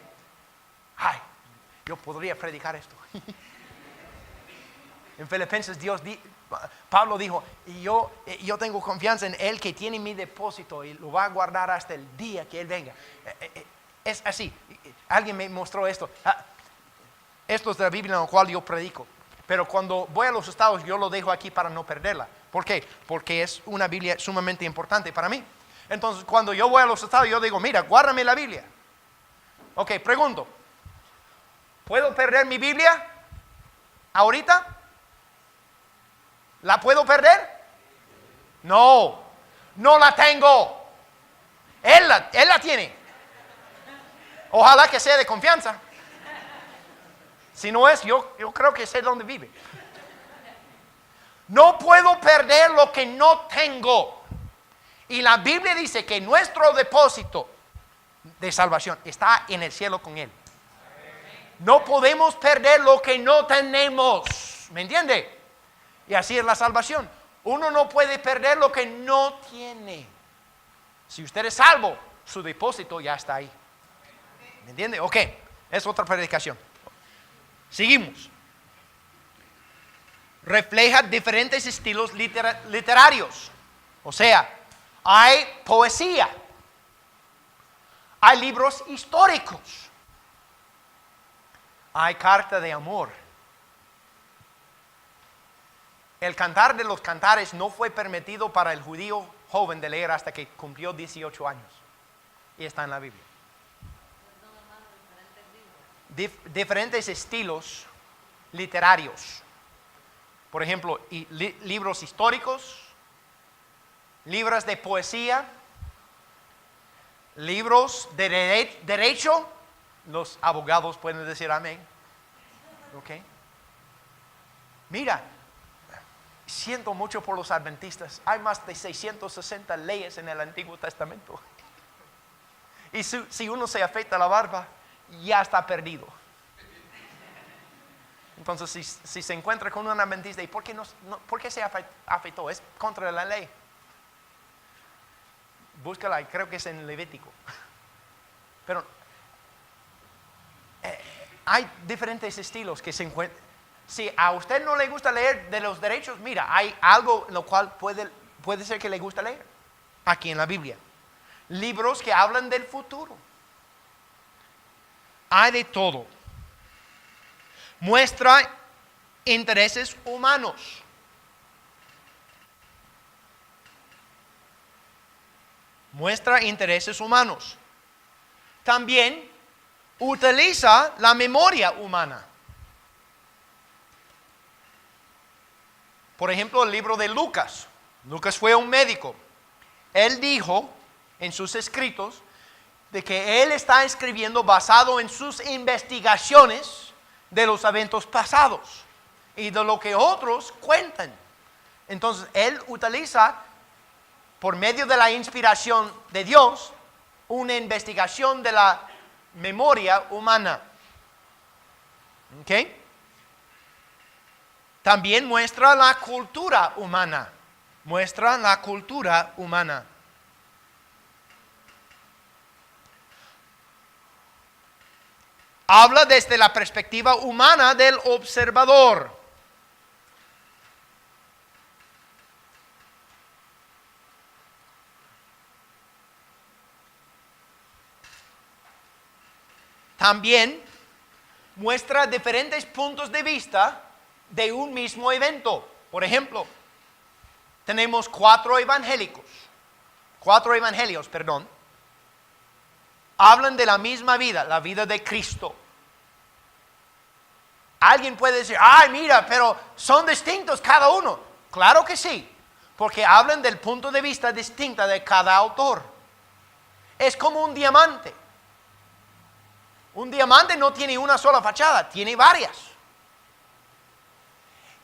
Ay, yo podría predicar esto. En Filipenses Pablo dijo, yo tengo confianza en Él que tiene mi depósito y lo va a guardar hasta el día que Él venga. Es así. Alguien me mostró esto. Esto es de la Biblia en la cual yo predico. Pero cuando voy a los estados, yo lo dejo aquí para no perderla. ¿Por qué? Porque es una Biblia sumamente importante para mí. Entonces, cuando yo voy a los estados, yo digo, mira, guárdame la Biblia. Ok, pregunto, ¿puedo perder mi Biblia ahorita? ¿La puedo perder? No, no la tengo. Él la tiene. Ojalá que sea de confianza. Si no es, yo creo que sé dónde vive. No puedo perder lo que no tengo. Y la Biblia dice que nuestro depósito de salvación está en el cielo con Él. No podemos perder lo que no tenemos. ¿Me entiende? Y así es la salvación. Uno no puede perder lo que no tiene. Si usted es salvo, su depósito ya está ahí. ¿Me entiende? Ok, es otra predicación. Seguimos. Refleja diferentes estilos literarios. O sea, hay poesía, hay libros históricos, hay carta de amor. El cantar de los cantares no fue permitido para el judío joven de leer hasta que cumplió 18 años. Y está en la Biblia. Diferentes estilos literarios. Por ejemplo, libros históricos, libros de poesía, libros de derecho. Los abogados pueden decir amén. Ok. Mira, siento mucho por los adventistas. Hay más de 660 leyes en el Antiguo Testamento. Y si uno se afeita la barba, ya está perdido. Entonces, si se encuentra con un adventista, ¿y por qué se afeitó? Es contra la ley. Búscala, creo que es en Levítico. Pero hay diferentes estilos que se encuentran. Si a usted no le gusta leer de los derechos, mira, hay algo en lo cual puede ser que le gusta leer. Aquí en la Biblia. Libros que hablan del futuro. Hay de todo. Muestra intereses humanos. Muestra intereses humanos. También utiliza la memoria humana. Por ejemplo, el libro de Lucas. Lucas fue un médico. Él dijo en sus escritos de que él está escribiendo basado en sus investigaciones de los eventos pasados y de lo que otros cuentan. Entonces, él utiliza, por medio de la inspiración de Dios, una investigación de la memoria humana. ¿Ok? También muestra la cultura humana. Muestra la cultura humana. Habla desde la perspectiva humana del observador. También muestra diferentes puntos de vista de un mismo evento. Por ejemplo, tenemos cuatro evangelios, hablan de la misma vida, la vida de Cristo. Alguien puede decir, ay, mira, pero son distintos cada uno. Claro que sí, porque hablan del punto de vista distinto de cada autor. Es como un diamante. Un diamante no tiene una sola fachada, tiene varias.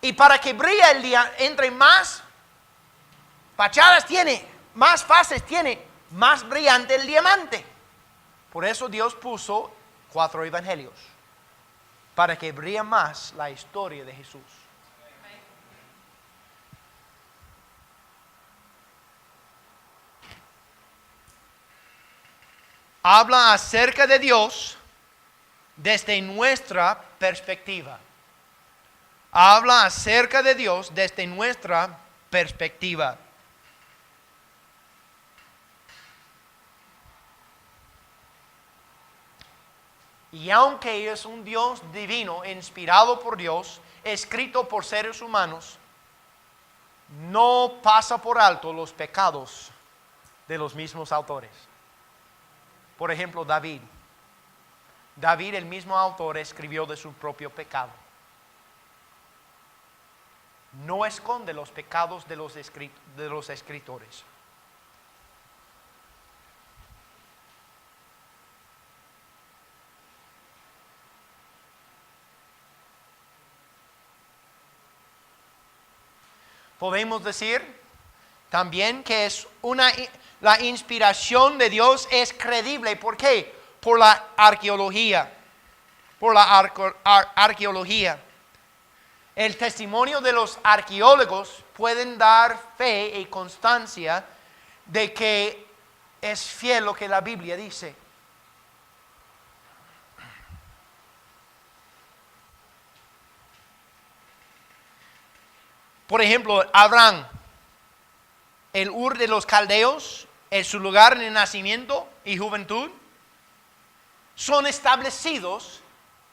Y para que brille el día, entre más fachadas tiene, más fases tiene, más brillante el diamante. Por eso Dios puso 4 evangelios, para que brille más la historia de Jesús. Habla acerca de Dios desde nuestra perspectiva. Habla acerca de Dios desde nuestra perspectiva. Y aunque es un Dios divino, inspirado por Dios, escrito por seres humanos, no pasa por alto los pecados de los mismos autores. Por ejemplo, David, el mismo autor, escribió de su propio pecado. No esconde los pecados de los escritores. Podemos decir también que la inspiración de Dios es creíble. ¿Por qué? Por la arqueología. El testimonio de los arqueólogos pueden dar fe y constancia de que es fiel lo que la Biblia dice. Por ejemplo, Abraham, el Ur de los Caldeos, en su lugar de nacimiento y juventud, son establecidos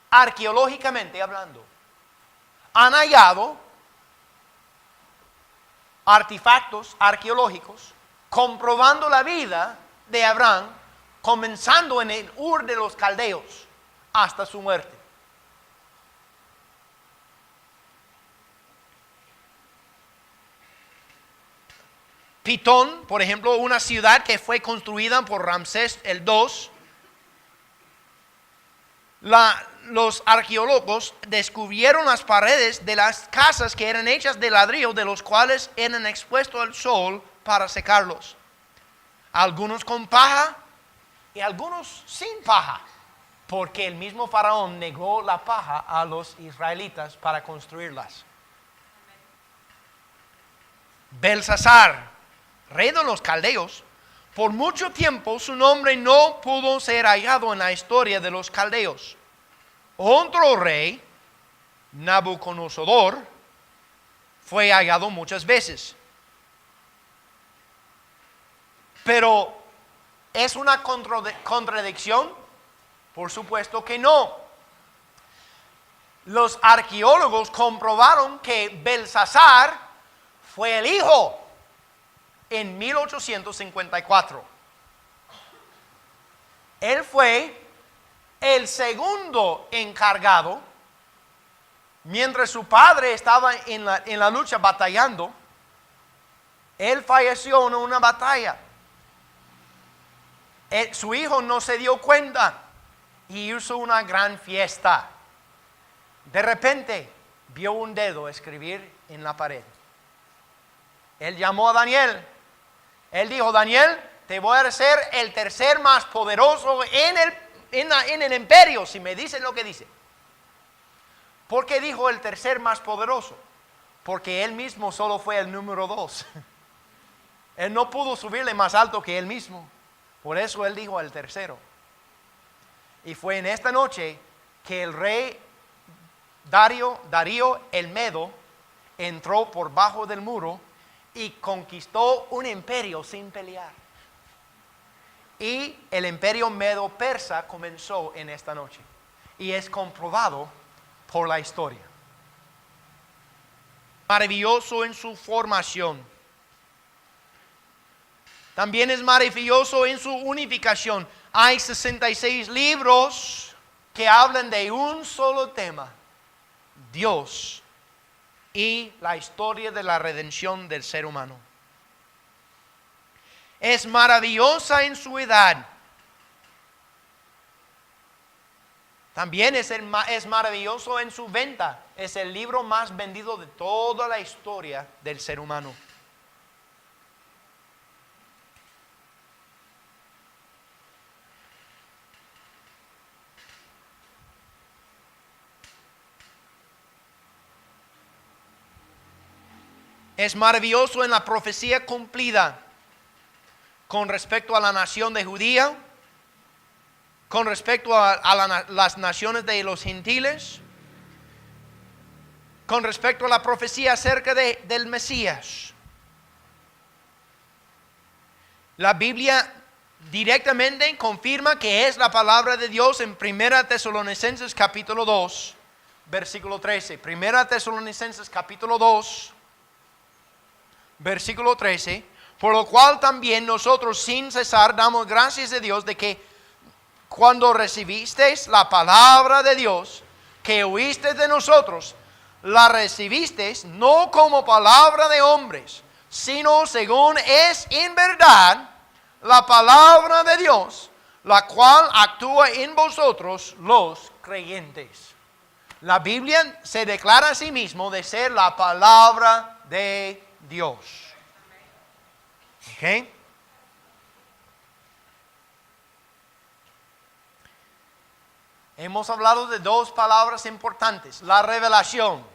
arqueológicamente hablando. Han hallado artefactos arqueológicos comprobando la vida de Abraham, comenzando en el Ur de los Caldeos hasta su muerte. Pitón, por ejemplo, una ciudad que fue construida por Ramsés el II, los arqueólogos descubrieron las paredes de las casas que eran hechas de ladrillo, de los cuales eran expuestos al sol para secarlos. Algunos con paja y algunos sin paja, porque el mismo faraón negó la paja a los israelitas para construirlas. Belsasar, rey de los caldeos, por mucho tiempo su nombre no pudo ser hallado en la historia de los caldeos. Otro rey, Nabucodonosor, fue hallado muchas veces. Pero, ¿es una contradicción? Por supuesto que no. Los arqueólogos comprobaron que Belsasar fue el hijo en 1854. Él fue el segundo encargado, mientras su padre estaba en la lucha batallando. Él falleció en una batalla. Su hijo no se dio cuenta y hizo una gran fiesta. De repente vio un dedo escribir en la pared. Él llamó a Daniel. Él dijo: Daniel, te voy a hacer el tercer más poderoso en el imperio, si me dicen lo que dice. ¿Por qué dijo el tercer más poderoso? Porque él mismo solo fue el número 2. Él no pudo subirle más alto que él mismo. Por eso él dijo el tercero. Y fue en esta noche que el rey Darío el Medo entró por bajo del muro y conquistó un imperio sin pelear. Y el imperio Medo-Persa comenzó en esta noche. Y es comprobado por la historia. Maravilloso en su formación. También es maravilloso en su unificación. Hay 66 libros que hablan de un solo tema: Dios y la historia de la redención del ser humano. Es maravillosa en su edad. También es maravilloso en su venta. Es el libro más vendido de toda la historia del ser humano. Es maravilloso en la profecía cumplida con respecto a la nación de Judía, con respecto a las naciones de los gentiles, con respecto a la profecía acerca del Mesías. La Biblia directamente confirma que es la palabra de Dios en 1 Tesalonicenses capítulo 2, versículo 13. 1 Tesalonicenses capítulo 2, versículo 13. Por lo cual también nosotros sin cesar damos gracias a Dios de que cuando recibisteis la palabra de Dios que oísteis de nosotros, la recibisteis no como palabra de hombres, sino según es en verdad la palabra de Dios, la cual actúa en vosotros los creyentes. La Biblia se declara a sí mismo de ser la palabra de Dios. ¿Ok? Hemos hablado de dos palabras importantes: la revelación,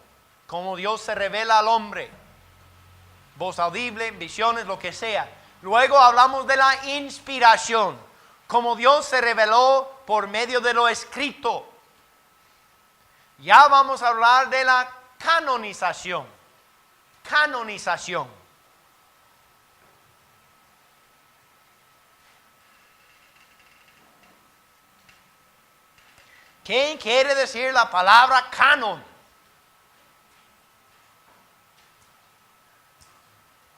como Dios se revela al hombre, voz audible, visiones, lo que sea. Luego hablamos de la inspiración, como Dios se reveló por medio de lo escrito. Ya vamos a hablar de la canonización. Canonización. ¿Qué quiere decir la palabra canon?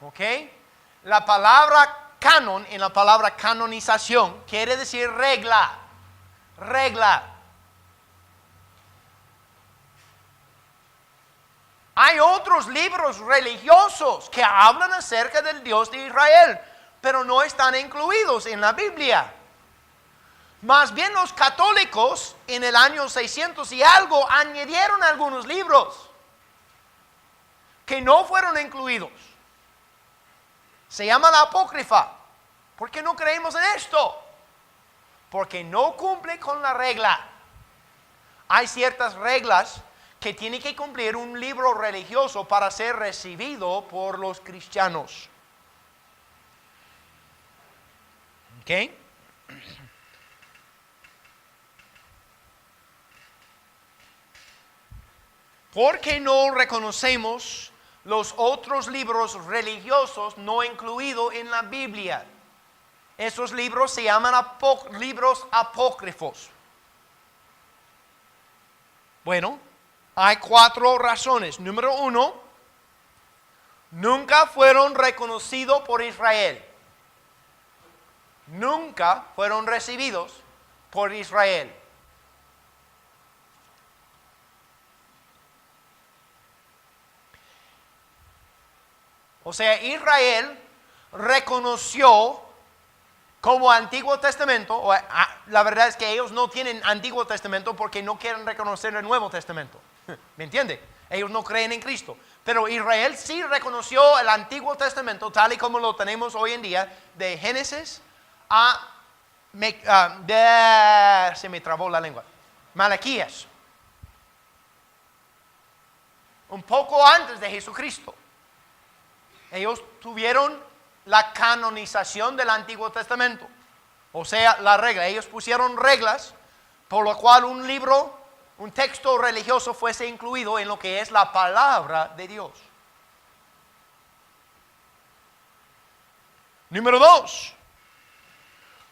¿Ok? La palabra canon, en la palabra canonización, quiere decir regla. Regla. Hay otros libros religiosos que hablan acerca del Dios de Israel, pero no están incluidos en la Biblia. Más bien los católicos en el año 600 y algo añadieron algunos libros que no fueron incluidos. Se llama la apócrifa. ¿Por qué no creemos en esto? Porque no cumple con la regla. Hay ciertas reglas que tiene que cumplir un libro religioso para ser recibido por los cristianos. ¿Ok? ¿Por qué no reconocemos los otros libros religiosos no incluidos en la Biblia? Esos libros se llaman libros apócrifos. Bueno, hay 4 razones. Número 1, nunca fueron reconocidos por Israel. Nunca fueron recibidos por Israel. O sea, Israel reconoció como Antiguo Testamento. La verdad es que ellos no tienen Antiguo Testamento porque no quieren reconocer el Nuevo Testamento. ¿Me entiende? Ellos no creen en Cristo. Pero Israel sí reconoció el Antiguo Testamento tal y como lo tenemos hoy en día, de Génesis a se me trabó la lengua. Malaquías. Un poco antes de Jesucristo. Ellos tuvieron la canonización del Antiguo Testamento. O sea, la regla. Ellos pusieron reglas por lo cual un libro, un texto religioso fuese incluido en lo que es la palabra de Dios. Número 2.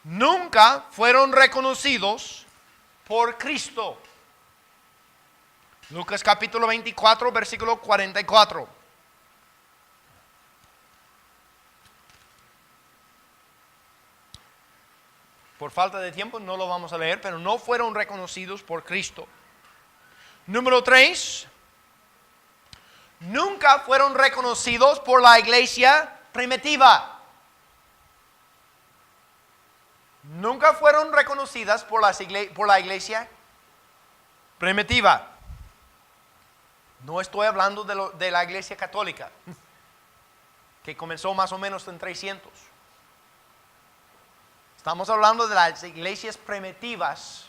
Nunca fueron reconocidos por Cristo. Lucas capítulo 24, versículo 44. Por falta de tiempo no lo vamos a leer, pero no fueron reconocidos por Cristo. Número 3. Nunca fueron reconocidos por la iglesia primitiva. Nunca fueron reconocidas por la iglesia primitiva. No estoy hablando de la iglesia católica, que comenzó más o menos en 300. Estamos hablando de las iglesias primitivas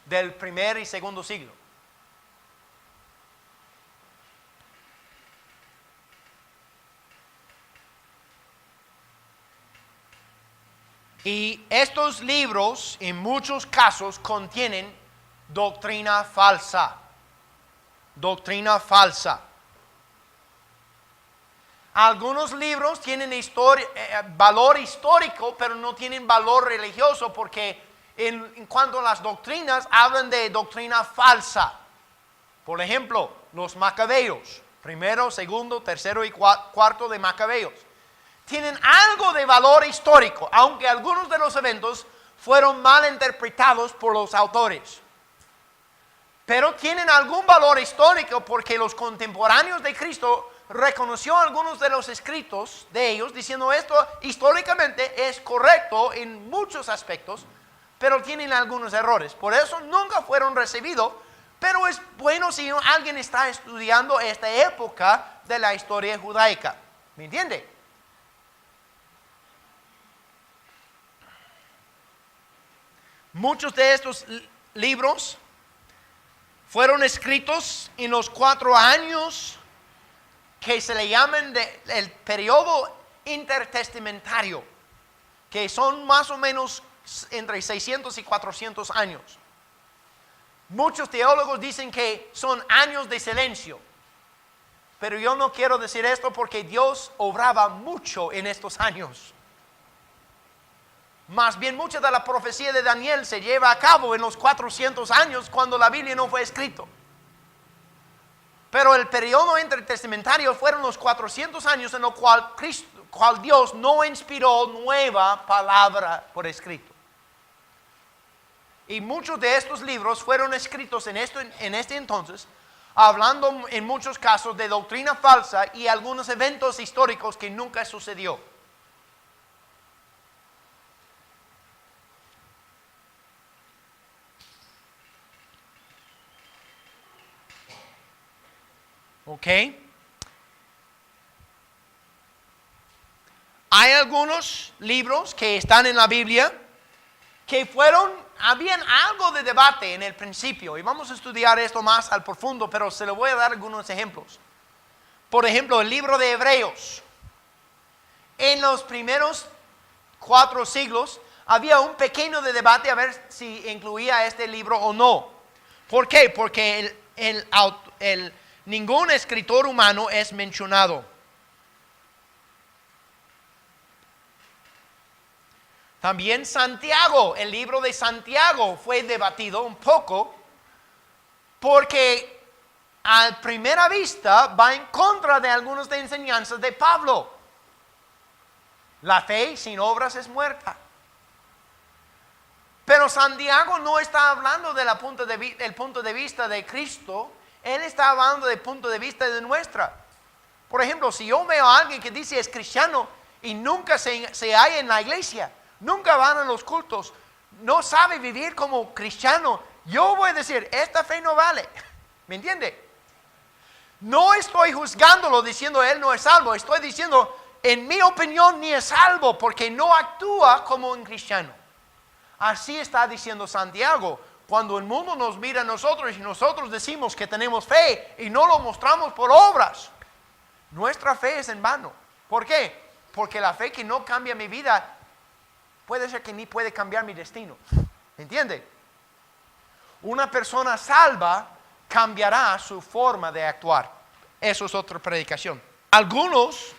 del primer y segundo siglo. Y estos libros en muchos casos contienen doctrina falsa. Doctrina falsa. Algunos libros tienen valor histórico, pero no tienen valor religioso porque en cuanto a las doctrinas hablan de doctrina falsa. Por ejemplo, los Macabeos, primero, segundo, tercero y cuarto de Macabeos. Tienen algo de valor histórico, aunque algunos de los eventos fueron mal interpretados por los autores. Pero tienen algún valor histórico porque los contemporáneos de Cristo reconoció algunos de los escritos de ellos diciendo esto históricamente es correcto en muchos aspectos, pero tienen algunos errores. Por eso nunca fueron recibidos, pero es bueno si alguien está estudiando esta época de la historia judaica. ¿Me entiende? Muchos de estos libros fueron escritos en los 4 años que se le llaman el periodo intertestamentario, que son más o menos entre 600 y 400 años. Muchos teólogos dicen que son años de silencio, pero yo no quiero decir esto porque Dios obraba mucho en estos años. Más bien mucha de la profecía de Daniel se lleva a cabo en los 400 años cuando la Biblia no fue escrito. Pero el periodo intertestamentario fueron los 400 años en lo cual Dios no inspiró nueva palabra por escrito. Y muchos de estos libros fueron escritos en este entonces, hablando en muchos casos de doctrina falsa y algunos eventos históricos que nunca sucedió. ¿Ok? Hay algunos libros que están en la Biblia que habían algo de debate en el principio, y vamos a estudiar esto más al profundo, pero se le voy a dar algunos ejemplos. Por ejemplo, el libro de Hebreos. En los primeros 4 siglos había un pequeño de debate a ver si incluía este libro o no. ¿Por qué? Porque ningún escritor humano es mencionado. También Santiago, el libro de Santiago fue debatido un poco porque a primera vista va en contra de algunas de enseñanzas de Pablo. La fe sin obras es muerta. Pero Santiago no está hablando del punto de vista de Cristo. Él está hablando del punto de vista de nuestra. Por ejemplo, si yo veo a alguien que dice es cristiano y nunca se halla en la iglesia, nunca van a los cultos, no sabe vivir como cristiano, yo voy a decir, esta fe no vale. ¿Me entiende? No estoy juzgándolo diciendo él no es salvo, estoy diciendo, en mi opinión, ni es salvo porque no actúa como un cristiano. Así está diciendo Santiago. Cuando el mundo nos mira a nosotros y nosotros decimos que tenemos fe y no lo mostramos por obras, nuestra fe es en vano. ¿Por qué? Porque la fe que no cambia mi vida puede ser que ni puede cambiar mi destino. ¿Entiende? Una persona salva cambiará su forma de actuar. Eso es otra predicación. Algunos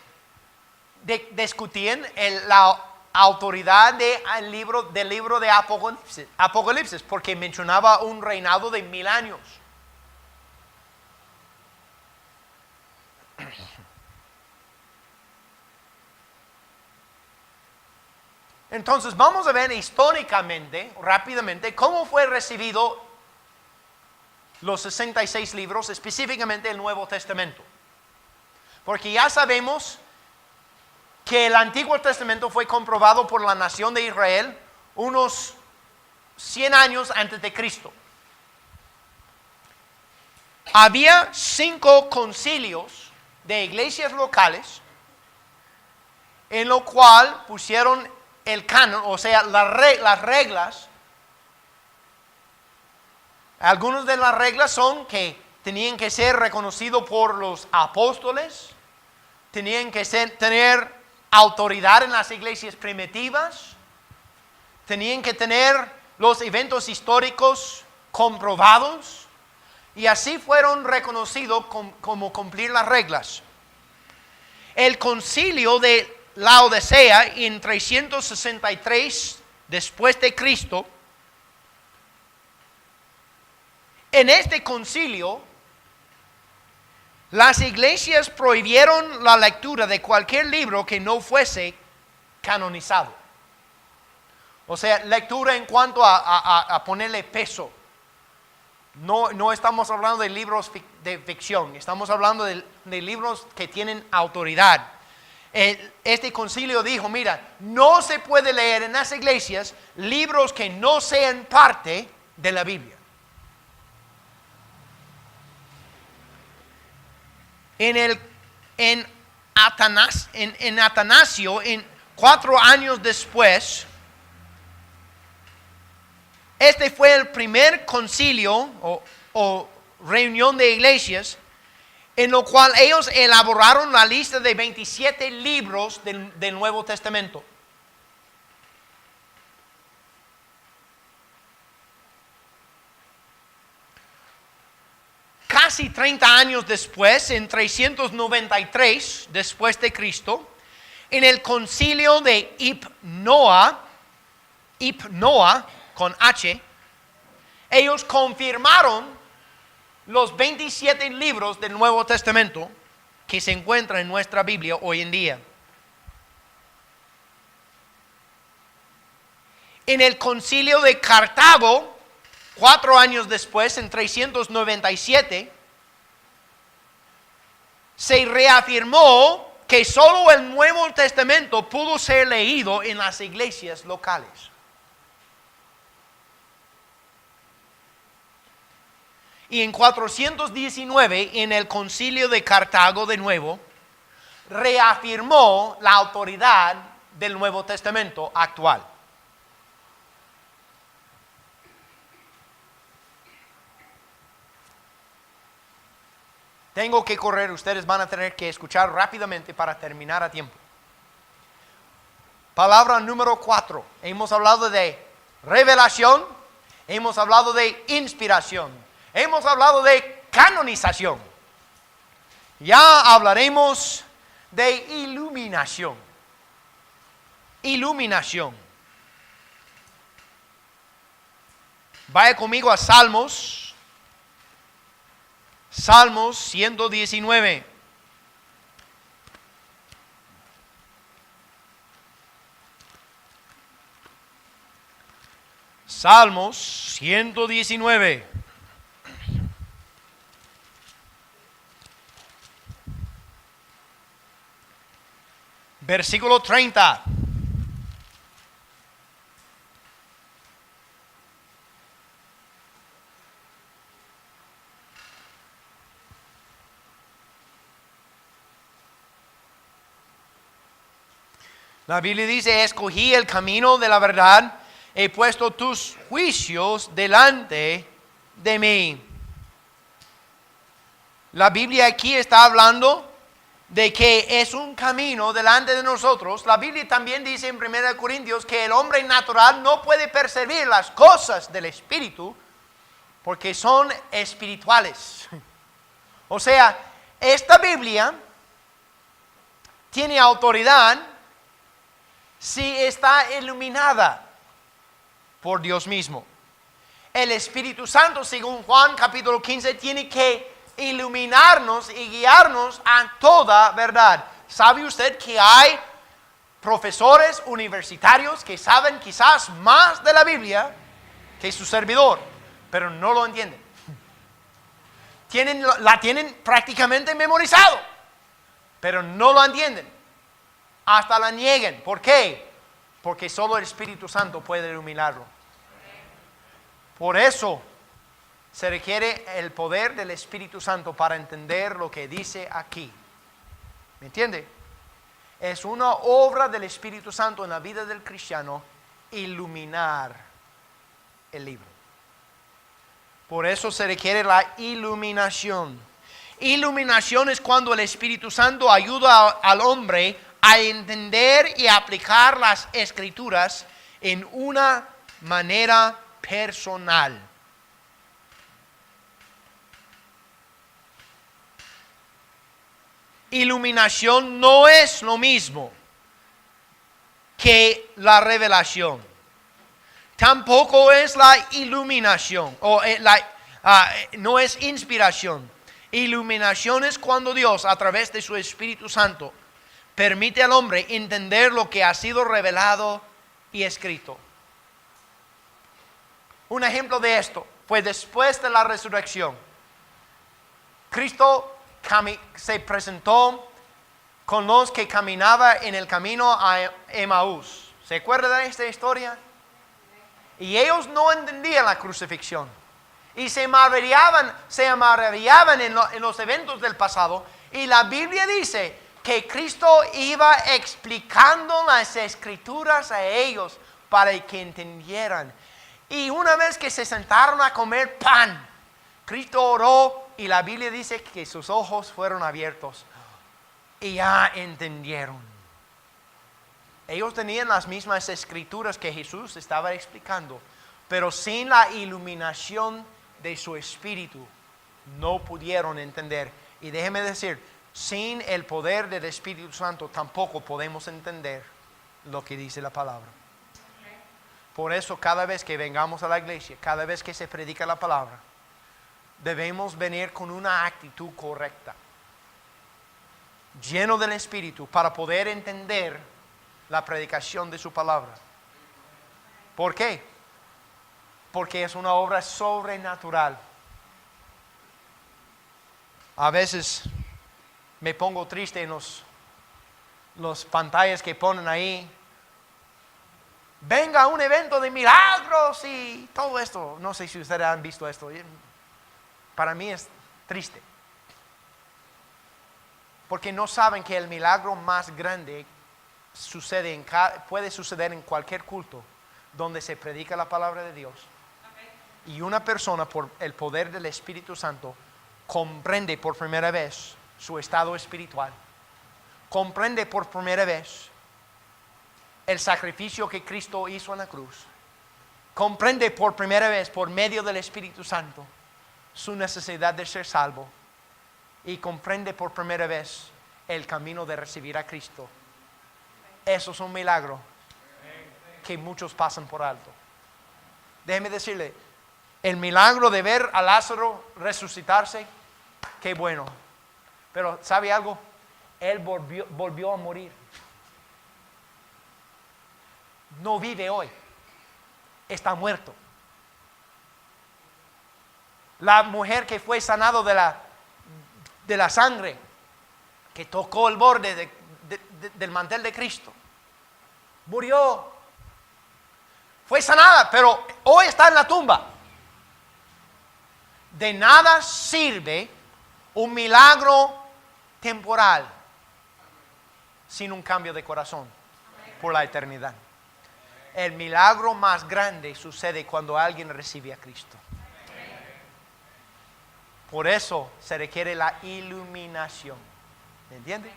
discutían la autoridad del libro de Apocalipsis, porque mencionaba un reinado de 1000 años. Entonces vamos a ver históricamente, rápidamente, cómo fue recibido los 66 libros, específicamente el Nuevo Testamento. Porque ya sabemos que el Antiguo Testamento fue comprobado por la nación de Israel unos 100 años antes de Cristo. Había 5 concilios de iglesias locales en lo cual pusieron el canon, o sea, las reglas. Algunas de las reglas son que tenían que ser reconocidos por los apóstoles, tenían que tener autoridad en las iglesias primitivas, tenían que tener los eventos históricos comprobados, y así fueron reconocidos como cumplir las reglas. El concilio de Laodicea en 363 después de Cristo, en este concilio, las iglesias prohibieron la lectura de cualquier libro que no fuese canonizado. O sea, lectura en cuanto a ponerle peso. No estamos hablando de libros de ficción, estamos hablando de libros que tienen autoridad. Este concilio dijo, mira, no se puede leer en las iglesias libros que no sean parte de la Biblia. En Atanasio, 4 años después, este fue el primer concilio o reunión de iglesias en lo cual ellos elaboraron la lista de 27 libros del Nuevo Testamento. Casi 30 años después, en 393 después de Cristo, en el concilio de Hipnoa con H, ellos confirmaron los 27 libros del Nuevo Testamento que se encuentran en nuestra Biblia hoy en día. En el concilio de Cartago, 4 años después, en 397, se reafirmó que solo el Nuevo Testamento pudo ser leído en las iglesias locales. Y en 419, en el concilio de Cartago de nuevo, reafirmó la autoridad del Nuevo Testamento actual. Tengo que correr, ustedes van a tener que escuchar rápidamente para terminar a tiempo. Palabra número 4. Hemos hablado de revelación, hemos hablado de inspiración. Hemos hablado de canonización. Ya hablaremos de iluminación. Iluminación. Vaya conmigo a Salmos. Salmos 119. Salmos 119. Versículo 30. La Biblia dice, escogí el camino de la verdad, he puesto tus juicios delante de mí. La Biblia aquí está hablando de que es un camino delante de nosotros. La Biblia también dice en 1 Corintios que el hombre natural no puede percibir las cosas del Espíritu porque son espirituales. O sea, esta Biblia tiene autoridad si está iluminada por Dios mismo. El Espíritu Santo, según Juan capítulo 15, tiene que iluminarnos y guiarnos a toda verdad. ¿Sabe usted que hay profesores universitarios que saben quizás más de la Biblia que su servidor, pero no lo entienden? La tienen prácticamente memorizado, pero no lo entienden. Hasta la nieguen. ¿Por qué? Porque solo el Espíritu Santo puede iluminarlo. Por eso se requiere el poder del Espíritu Santo para entender lo que dice aquí. ¿Me entiende? Es una obra del Espíritu Santo en la vida del cristiano iluminar el libro. Por eso se requiere la iluminación. Iluminación es cuando el Espíritu Santo ayuda al hombre a entender y aplicar las Escrituras en una manera personal. Iluminación no es lo mismo que la revelación. Tampoco es la iluminación no es inspiración. Iluminación es cuando Dios, a través de su Espíritu Santo, permite al hombre entender lo que ha sido revelado y escrito. Un ejemplo de esto fue después de la resurrección. Cristo se presentó con los que caminaban en el camino a Emaús. ¿Se acuerda de esta historia? Y ellos no entendían la crucifixión. Y se maravillaban en los eventos del pasado. Y la Biblia dice que Cristo iba explicando las Escrituras a ellos para que entendieran. Y una vez que se sentaron a comer pan, Cristo oró y la Biblia dice que sus ojos fueron abiertos y ya entendieron. Ellos tenían las mismas Escrituras que Jesús estaba explicando, pero sin la iluminación de su Espíritu no pudieron entender. Y déjeme decir, sin el poder del Espíritu Santo tampoco podemos entender lo que dice la palabra. Por eso cada vez que vengamos a la iglesia, cada vez que se predica la palabra, debemos venir con una actitud correcta, lleno del Espíritu, para poder entender la predicación de su palabra. ¿Por qué? Porque es una obra sobrenatural. A veces me pongo triste en los pantallas que ponen ahí. Venga a un evento de milagros y todo esto. No sé si ustedes han visto esto. Para mí es triste. Porque no saben que el milagro más grande puede suceder en cualquier culto donde se predica la palabra de Dios. Y una persona, por el poder del Espíritu Santo, comprende por primera vez su estado espiritual. Comprende por primera vez el sacrificio que Cristo hizo en la cruz. Comprende por primera vez, por medio del Espíritu Santo, su necesidad de ser salvo. Y comprende por primera vez el camino de recibir a Cristo. Eso es un milagro que muchos pasan por alto. Déjeme decirle, el milagro de ver a Lázaro resucitarse, qué bueno. Pero ¿sabe algo? Él volvió a morir. No vive hoy. Está muerto. La mujer que fue sanado de la sangre, que tocó el borde del mantel de Cristo, murió. Fue sanada, pero hoy está en la tumba. De nada sirve un milagro temporal sin un cambio de corazón. por la eternidad. El milagro más grande sucede cuando alguien recibe a Cristo. Por eso se requiere la iluminación. ¿Me entiende?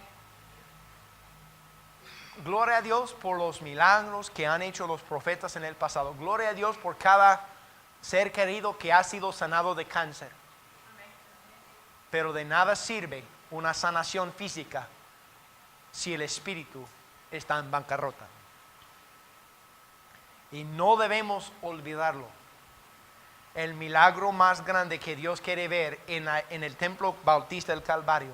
Gloria a Dios por los milagros que han hecho los profetas en el pasado. Gloria a Dios por cada ser querido que ha sido sanado de cáncer. Pero de nada sirve una sanación física si el espíritu está en bancarrota. Y no debemos olvidarlo. El milagro más grande que Dios quiere ver en el templo bautista del Calvario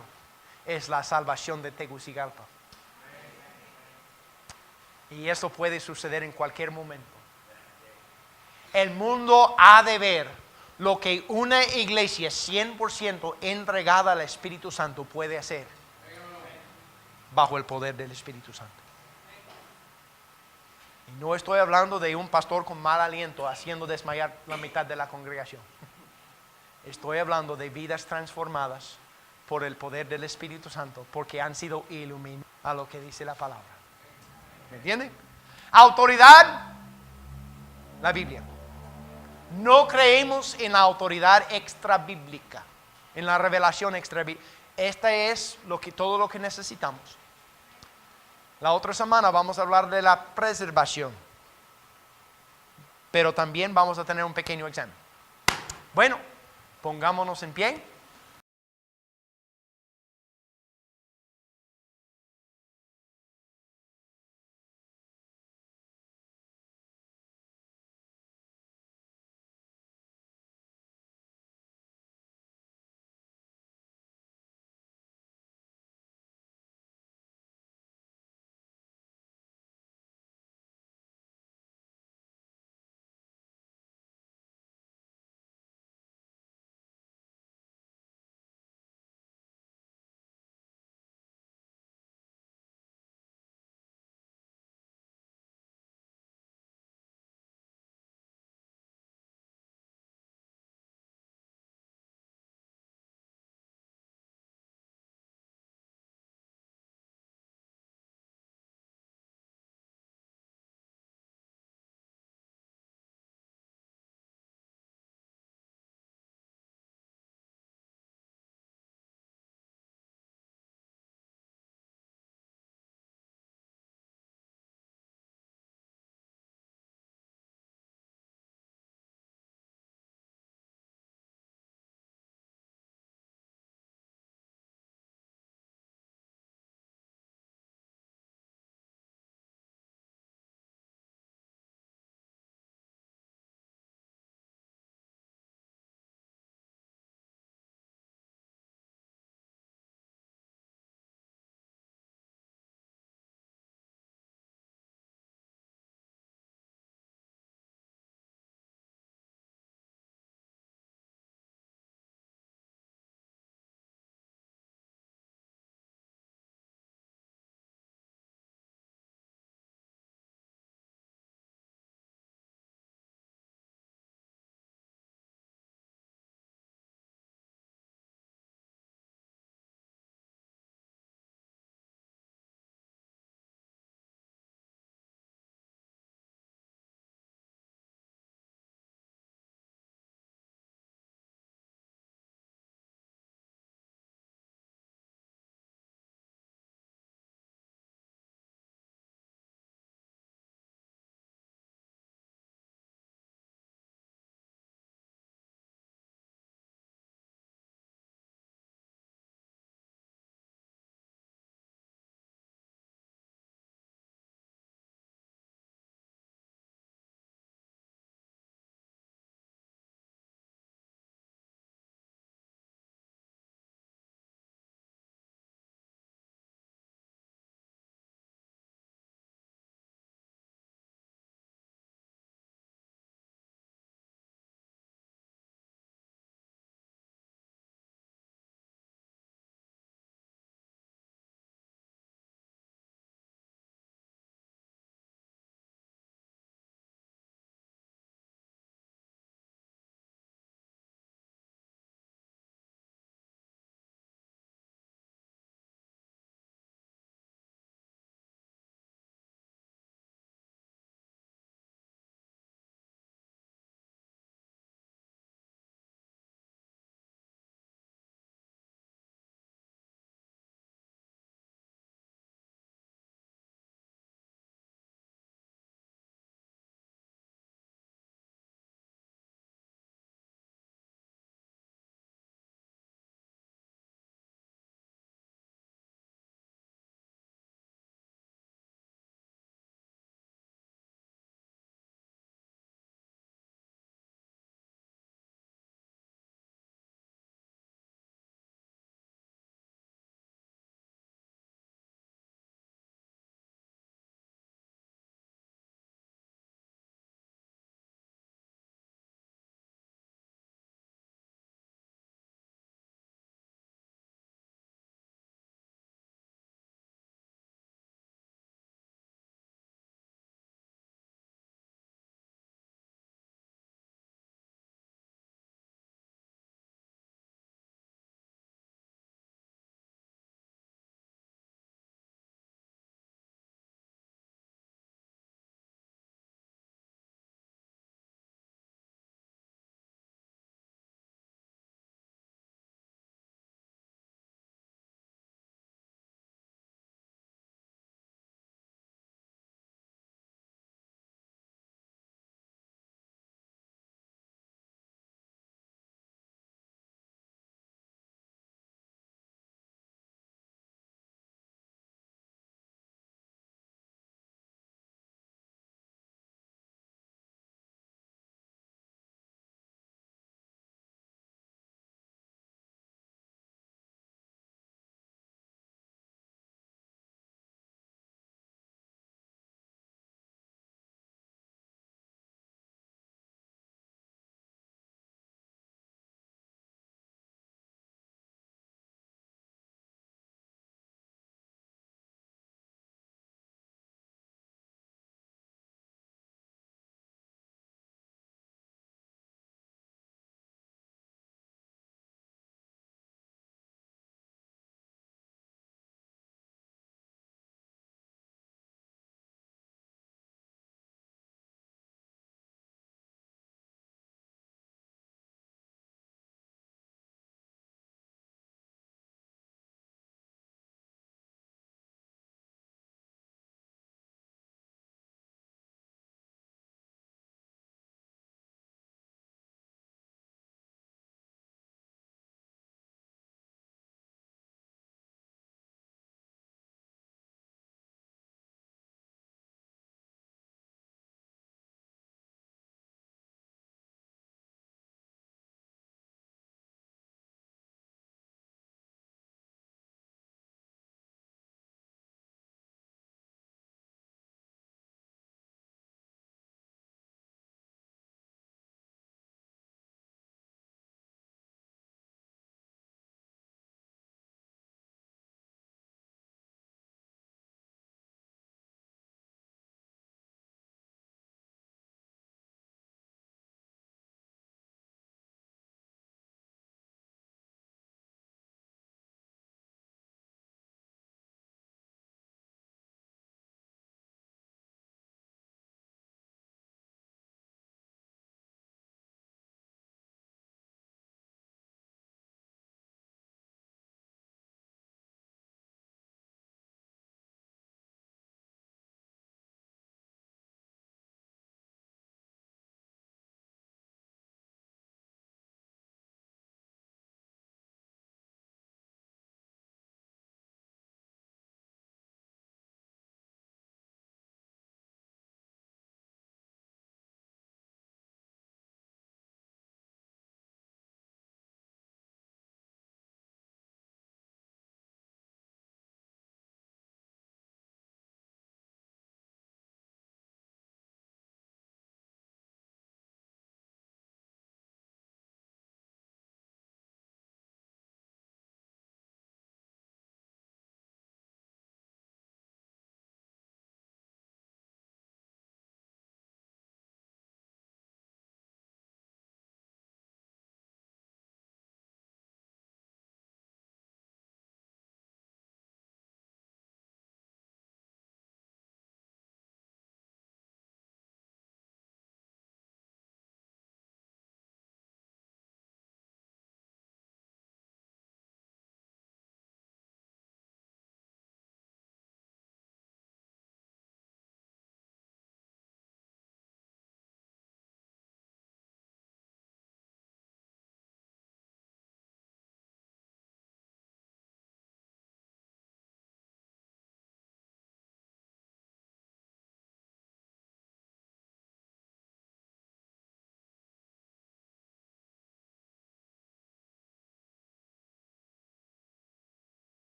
es la salvación de Tegucigalpa. Y eso puede suceder en cualquier momento. El mundo ha de ver lo que una iglesia 100% entregada al Espíritu Santo puede hacer bajo el poder del Espíritu Santo. Y no estoy hablando de un pastor con mal aliento haciendo desmayar la mitad de la congregación. Estoy hablando de vidas transformadas por el poder del Espíritu Santo, porque han sido iluminados a lo que dice la palabra. ¿Me entienden? Autoridad, la Biblia. No creemos en la autoridad extra bíblica, en la revelación extra bíblica. Esta es todo lo que necesitamos. La otra semana vamos a hablar de la preservación, pero también vamos a tener un pequeño examen. Bueno, pongámonos en pie.